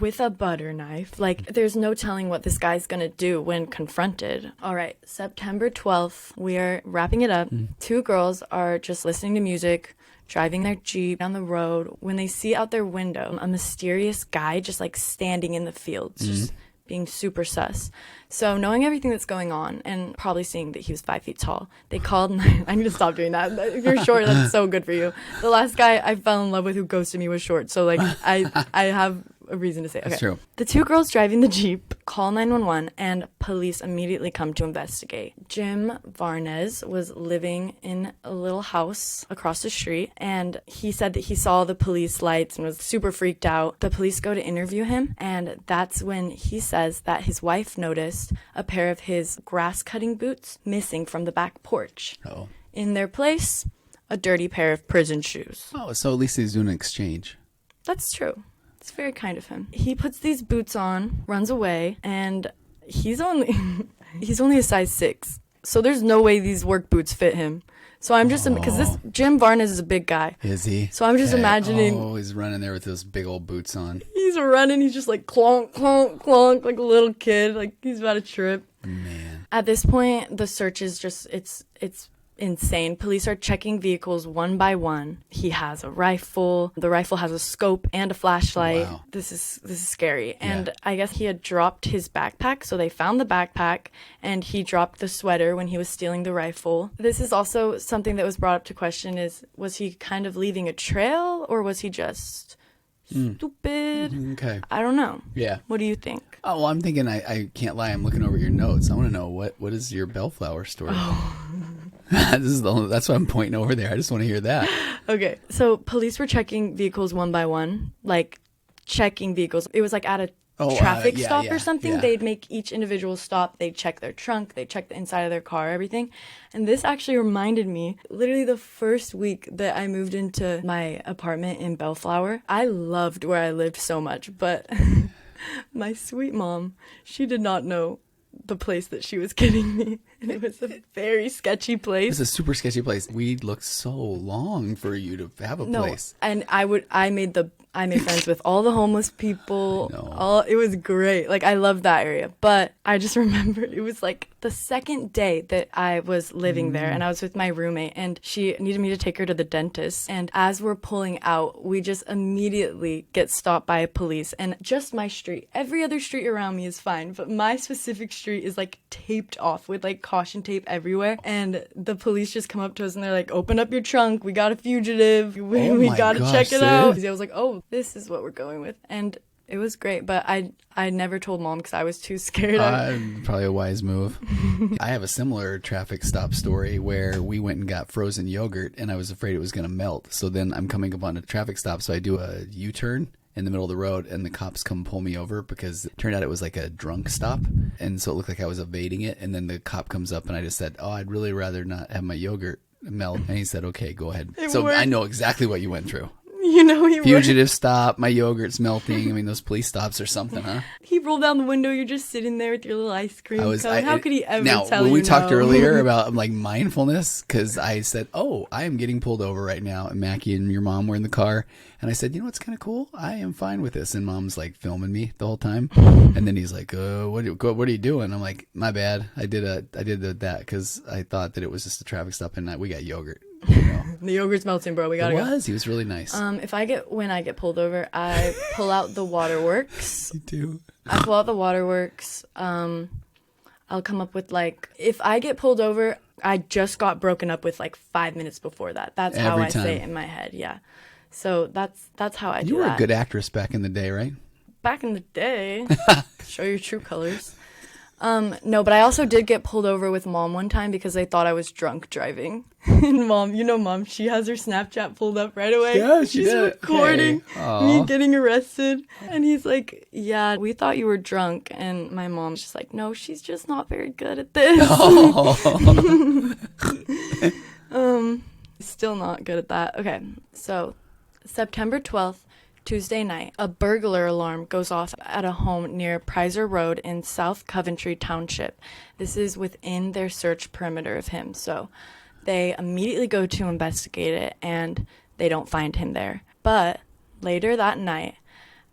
with a butter knife. Like, there's no telling what this guy's gonna do when confronted. All right, September 12th, we are wrapping it up. 2 girls are just listening to music, driving their Jeep down the road when they see out their window a mysterious guy just like standing in the fields, just being super sus. So knowing everything that's going on and probably seeing that he was 5 feet tall, they called. I need to stop doing that. If you're short, that's so good for you. The last guy I fell in love with who ghosted me was short. So like I have a reason to say. Okay. That's true. The 2 girls driving the Jeep call 911 and police immediately come to investigate. Jim Varnes was living in a little house across the street, and he said that he saw the police lights and was super freaked out. The police go to interview him, and that's when he says that his wife noticed a pair of his grass cutting boots missing from the back porch. Oh. In their place, a dirty pair of prison shoes. Oh, so at least he's doing an exchange. That's true. It's very kind of him. He puts these boots on, runs away, and he's only a size 6. So there's no way these work boots fit him. So I'm just, because this Jim Varnes is a big guy. Is he? So I'm just imagining. Oh, he's running there with those big old boots on. He's running. He's just like clonk, clonk, clonk, like a little kid. Like he's about to trip. Man. At this point, the search is just, it's insane. Police are checking vehicles one by one. He has a rifle. The rifle has a scope and a flashlight. Wow. This is scary. And I guess he had dropped his backpack, so they found the backpack, and he dropped the sweater when he was stealing the rifle. This is also something that was brought up to question is, was he kind of leaving a trail, or was he just stupid? Okay. I don't know. Yeah. What do you think? Oh, well, I'm thinking, I can't lie, I'm looking over your notes. I want to know, what is your bellflower story? That's why I'm pointing over there. I just want to hear that. Okay. So police were checking vehicles one by one, like checking vehicles. It was like at a traffic stop or something. Yeah. They'd make each individual stop. They'd check their trunk. They'd check the inside of their car, everything. And this actually reminded me, literally the first week that I moved into my apartment in Bellflower. I loved where I lived so much, but My sweet mom, she did not know the place that she was getting me. And it was a very sketchy place. It's a super sketchy place. We looked so long for you to have a place. And I made friends with all the homeless people. It was great. Like, I loved that area. But I just remember it was like the second day that I was living there, and I was with my roommate, and she needed me to take her to the dentist. And as we're pulling out, we just immediately get stopped by police. And just my street, every other street around me is fine, but my specific street is like taped off with like caution tape everywhere. And the police just come up to us and they're like, "Open up your trunk. We got a fugitive. We gotta check it out." I was like, "Oh, this is what we're going with." And it was great, but I never told Mom because I was too scared. Probably a wise move. I have a similar traffic stop story where we went and got frozen yogurt, and I was afraid it was going to melt. So then I'm coming up on a traffic stop, so I do a U-turn in the middle of the road, and the cops come pull me over because it turned out it was like a drunk stop, and so it looked like I was evading it. And then the cop comes up, and I just said, "Oh, I'd really rather not have my yogurt melt." And he said, "Okay, go ahead." So worked. I know exactly what you went through. You know, he fugitive stop, my yogurt's melting. I mean, those police stops or something, huh? He rolled down the window. You're just sitting there with your little ice cream cone. How could he ever tell you? Now, when we talked earlier about like mindfulness, because I said, "Oh, I am getting pulled over right now," and Mackie and your mom were in the car, and I said, "You know what's kind of cool? I am fine with this." And Mom's like filming me the whole time, and then he's like, what are you doing?" I'm like, "My bad. I did that because I thought that it was just a traffic stop, and we got yogurt." You know? The yogurt's melting, bro. We gotta go. He was really nice. When I get pulled over, I pull out the waterworks. You do. I pull out the waterworks. I'll come up with like, if I get pulled over, I just got broken up with like 5 minutes before that. That's how I say it in my head. Yeah. So that's how I do that. You were a good actress back in the day, right? Back in the day. Show your true colors. No, but I also did get pulled over with Mom one time because they thought I was drunk driving. And Mom, she has her Snapchat pulled up right away. Yeah, she's recording me getting arrested. And he's like, "Yeah, we thought you were drunk." And my mom's just like, "No, she's just not very good at this." Still not good at that. Okay, so September 12th. Tuesday night, a burglar alarm goes off at a home near Prizer Road in South Coventry Township. This is within their search perimeter of him, so they immediately go to investigate it, and they don't find him there. But later that night,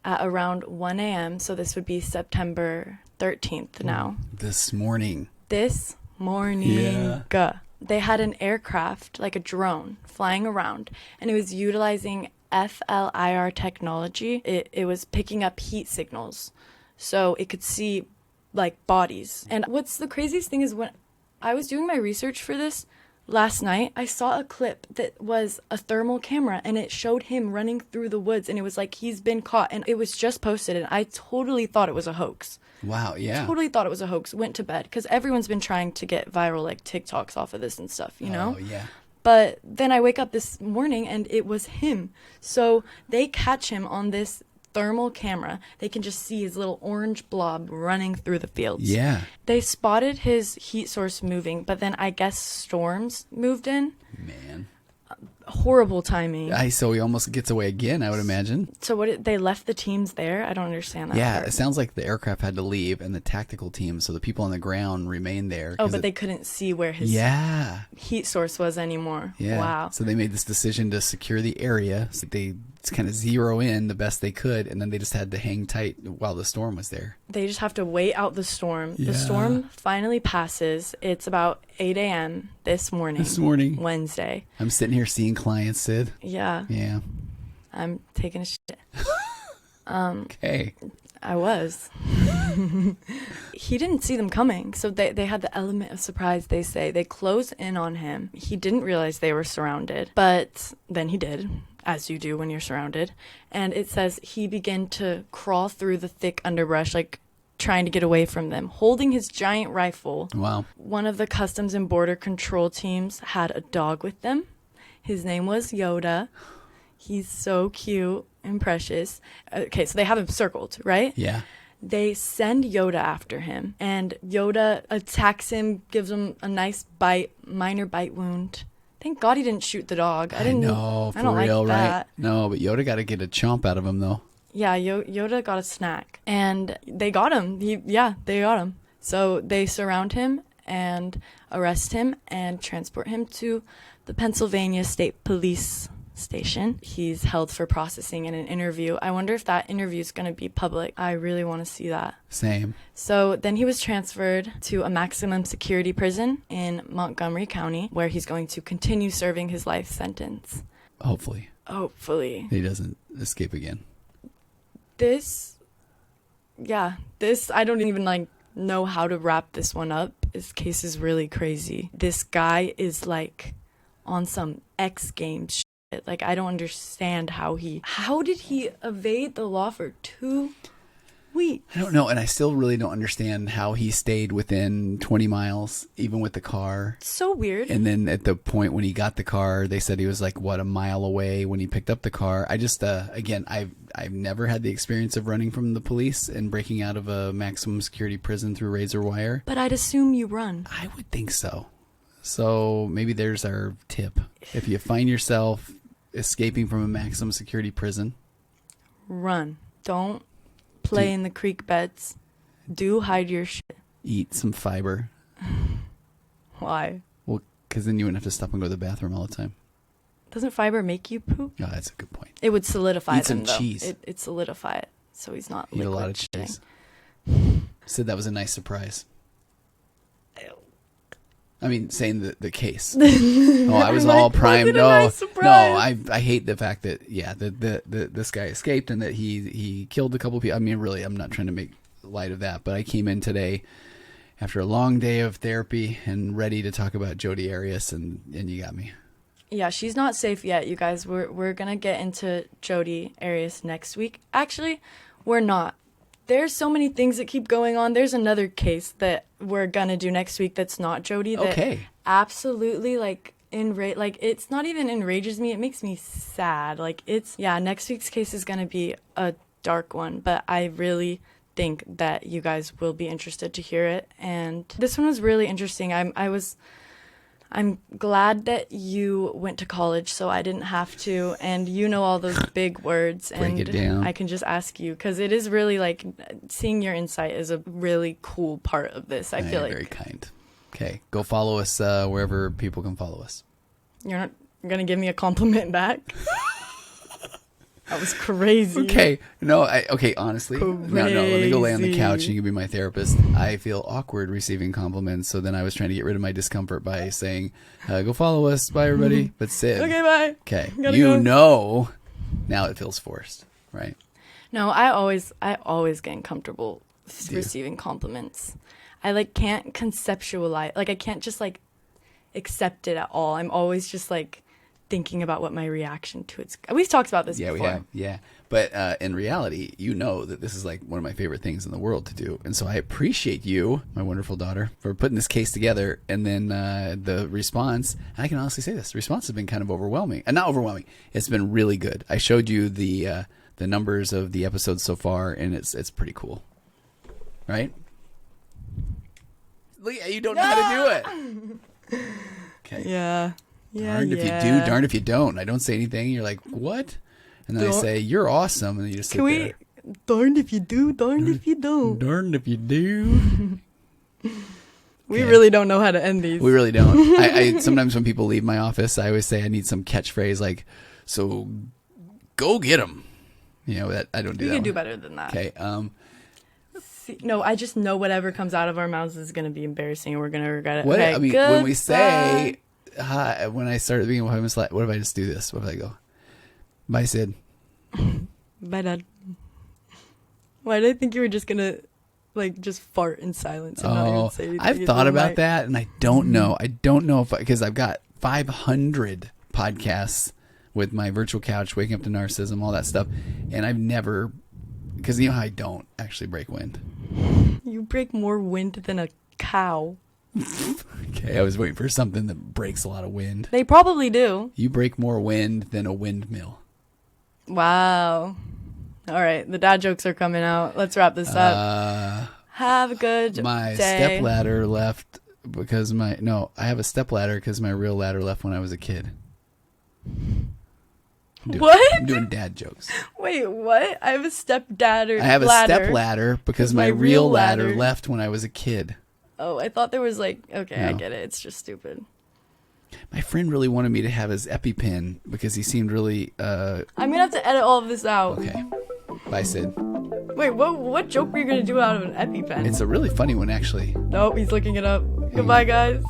at around 1 a.m., so this would be September 13th now. This morning. Yeah. They had an aircraft, like a drone, flying around, and it was utilizing FLIR technology. It was picking up heat signals, so it could see like bodies. And what's the craziest thing is when I was doing my research for this last night, I saw a clip that was a thermal camera, and it showed him running through the woods, and it was like he's been caught, and it was just posted, and I totally thought it was a hoax. Wow, yeah. Totally thought it was a hoax. Went to bed because everyone's been trying to get viral like TikToks off of this and stuff, you know? Oh, yeah. But then I wake up this morning and it was him. So they catch him on this thermal camera. They can just see his little orange blob running through the fields. Yeah. They spotted his heat source moving, but then I guess storms moved in. Man. Horrible timing. So he almost gets away again, I would imagine. So they left the teams there? I don't understand that. Yeah, part. It sounds like the aircraft had to leave and the tactical team, so the people on the ground remained there. Oh, but they couldn't see where his heat source was anymore. Yeah. Wow. So they made this decision to secure the area. So they kind of zero in the best they could, and then they just had to hang tight while the storm was there. They just have to wait out the storm. Yeah. The storm finally passes. It's about 8 a.m. this morning. Wednesday. I'm sitting here seeing clients, Sid. Yeah. Yeah. I'm taking a shit. Okay. I was. He didn't see them coming, so they had the element of surprise, they say. They close in on him. He didn't realize they were surrounded, but then he did, as you do when you're surrounded. And it says he began to crawl through the thick underbrush, like trying to get away from them, holding his giant rifle. Wow. One of the Customs and Border Control teams had a dog with them. His name was Yoda. He's so cute and precious. Okay, so they have him circled, right? Yeah. They send Yoda after him, and Yoda attacks him, gives him a nice bite, minor bite wound. Thank God he didn't shoot the dog. I don't know, for real, like that. Right? No, but Yoda got to get a chomp out of him, though. Yeah, Yoda got a snack. And they got him. They got him. So they surround him and arrest him and transport him to the Pennsylvania State Police Station. He's held for processing and an interview. I wonder if that interview is going to be public. I really want to see that. Same. So then he was transferred to a maximum security prison in Montgomery County, where he's going to continue serving his life sentence. Hopefully. He doesn't escape again. I don't even know how to wrap this one up. This case is really crazy. This guy is on some X Games shit. I don't understand how did he evade the law for 2 weeks? I don't know, and I still really don't understand how he stayed within 20 miles, even with the car. So weird. And then at the point when he got the car, they said he was a mile away when he picked up the car. I just, again, I've never had the experience of running from the police and breaking out of a maximum security prison through razor wire. But I'd assume you run. I would think so. So maybe there's our tip. If you find yourself escaping from a maximum security prison, run. Don't play in the creek beds. Do hide your shit. Eat some fiber. Why? Well, because then you wouldn't have to stop and go to the bathroom all the time. Doesn't fiber make you poop? Oh, that's a good point. It would solidify Eat them, some though. cheese. It solidify it, so he's not Eat liquid a lot of shitting. cheese. Said that was a nice surprise. I mean, saying the case. Oh, I was all primed. Nice I hate the fact that this guy escaped and that he killed a couple people. I mean, really, I'm not trying to make light of that, but I came in today after a long day of therapy and ready to talk about Jodi Arias, and you got me. Yeah, she's not safe yet, you guys. We're gonna get into Jodi Arias next week. Actually, we're not. There's so many things that keep going on. There's another case that we're gonna do next week that's not Jodi. That Okay. Absolutely, it's not even enrages me. It makes me sad. Next week's case is gonna be a dark one, but I really think that you guys will be interested to hear it. And this one was really interesting. I'm glad that you went to college so I didn't have to, and you know all those big words, and Break it down. I can just ask you, because it is really seeing your insight is a really cool part of this. I feel like very kind. Okay, go follow us wherever people can follow us. You're not gonna give me a compliment back. That was crazy. Okay. No, honestly. No, let me go lay on the couch and you can be my therapist. I feel awkward receiving compliments, so then I was trying to get rid of my discomfort by saying, go follow us. Bye, everybody. But Sid. Okay, bye. Okay. Go. Now it feels forced, right? No, I always get uncomfortable receiving compliments. I can't conceptualize, I can't just accept it at all. I'm always just thinking about what my reaction to it's. We've talked about this before. We have. Yeah. But in reality, you know that this is one of my favorite things in the world to do. And so I appreciate you, my wonderful daughter, for putting this case together. And then the response, and I can honestly say this, the response has been kind of overwhelming. And not overwhelming. It's been really good. I showed you the numbers of the episodes so far, and it's pretty cool. Right? Look, you don't know how to do it. Okay. Yeah. Yeah, darned if you do, darned if you don't. I don't say anything. You're like, what? And then I say, you're awesome. And then you just sit there. Darned if you do, darned if you don't. Darned if you do. We really don't know how to end these. We really don't. I sometimes when people leave my office, I always say I need some catchphrase so go get them. That I don't do that. You can do better than that. Okay. No, I just know whatever comes out of our mouths is going to be embarrassing and we're going to regret it. What, okay, when we say... Hi, when I started being what if I just do this? What if I go, bye, Sid? Bye, Dad. Why did I think you were just gonna just fart in silence and not even say anything? I've thought about that, and I don't know. I don't know because I've got 500 podcasts with my virtual couch, waking up to narcissism, all that stuff, and I've never, because you know how I don't actually break wind. You break more wind than a cow. Okay, I was waiting for something that breaks a lot of wind. They probably do. You break more wind than a windmill. Wow. All right, the dad jokes are coming out. Let's wrap this up. Have a good day. My stepladder left because I have a stepladder because my real ladder left when I was a kid. What? I'm doing dad jokes. Wait, what? I have a stepdad I have a ladder. step ladder because my real ladder left when I was a kid. Oh, I thought there was like, okay, No. I get it. It's just stupid. My friend really wanted me to have his EpiPen because he seemed really, I'm gonna have to edit all of this out. okay. Bye, Sid. Wait, what joke were you gonna do out of an EpiPen? It's a really funny one, actually. Nope, he's looking it up. Goodbye, guys.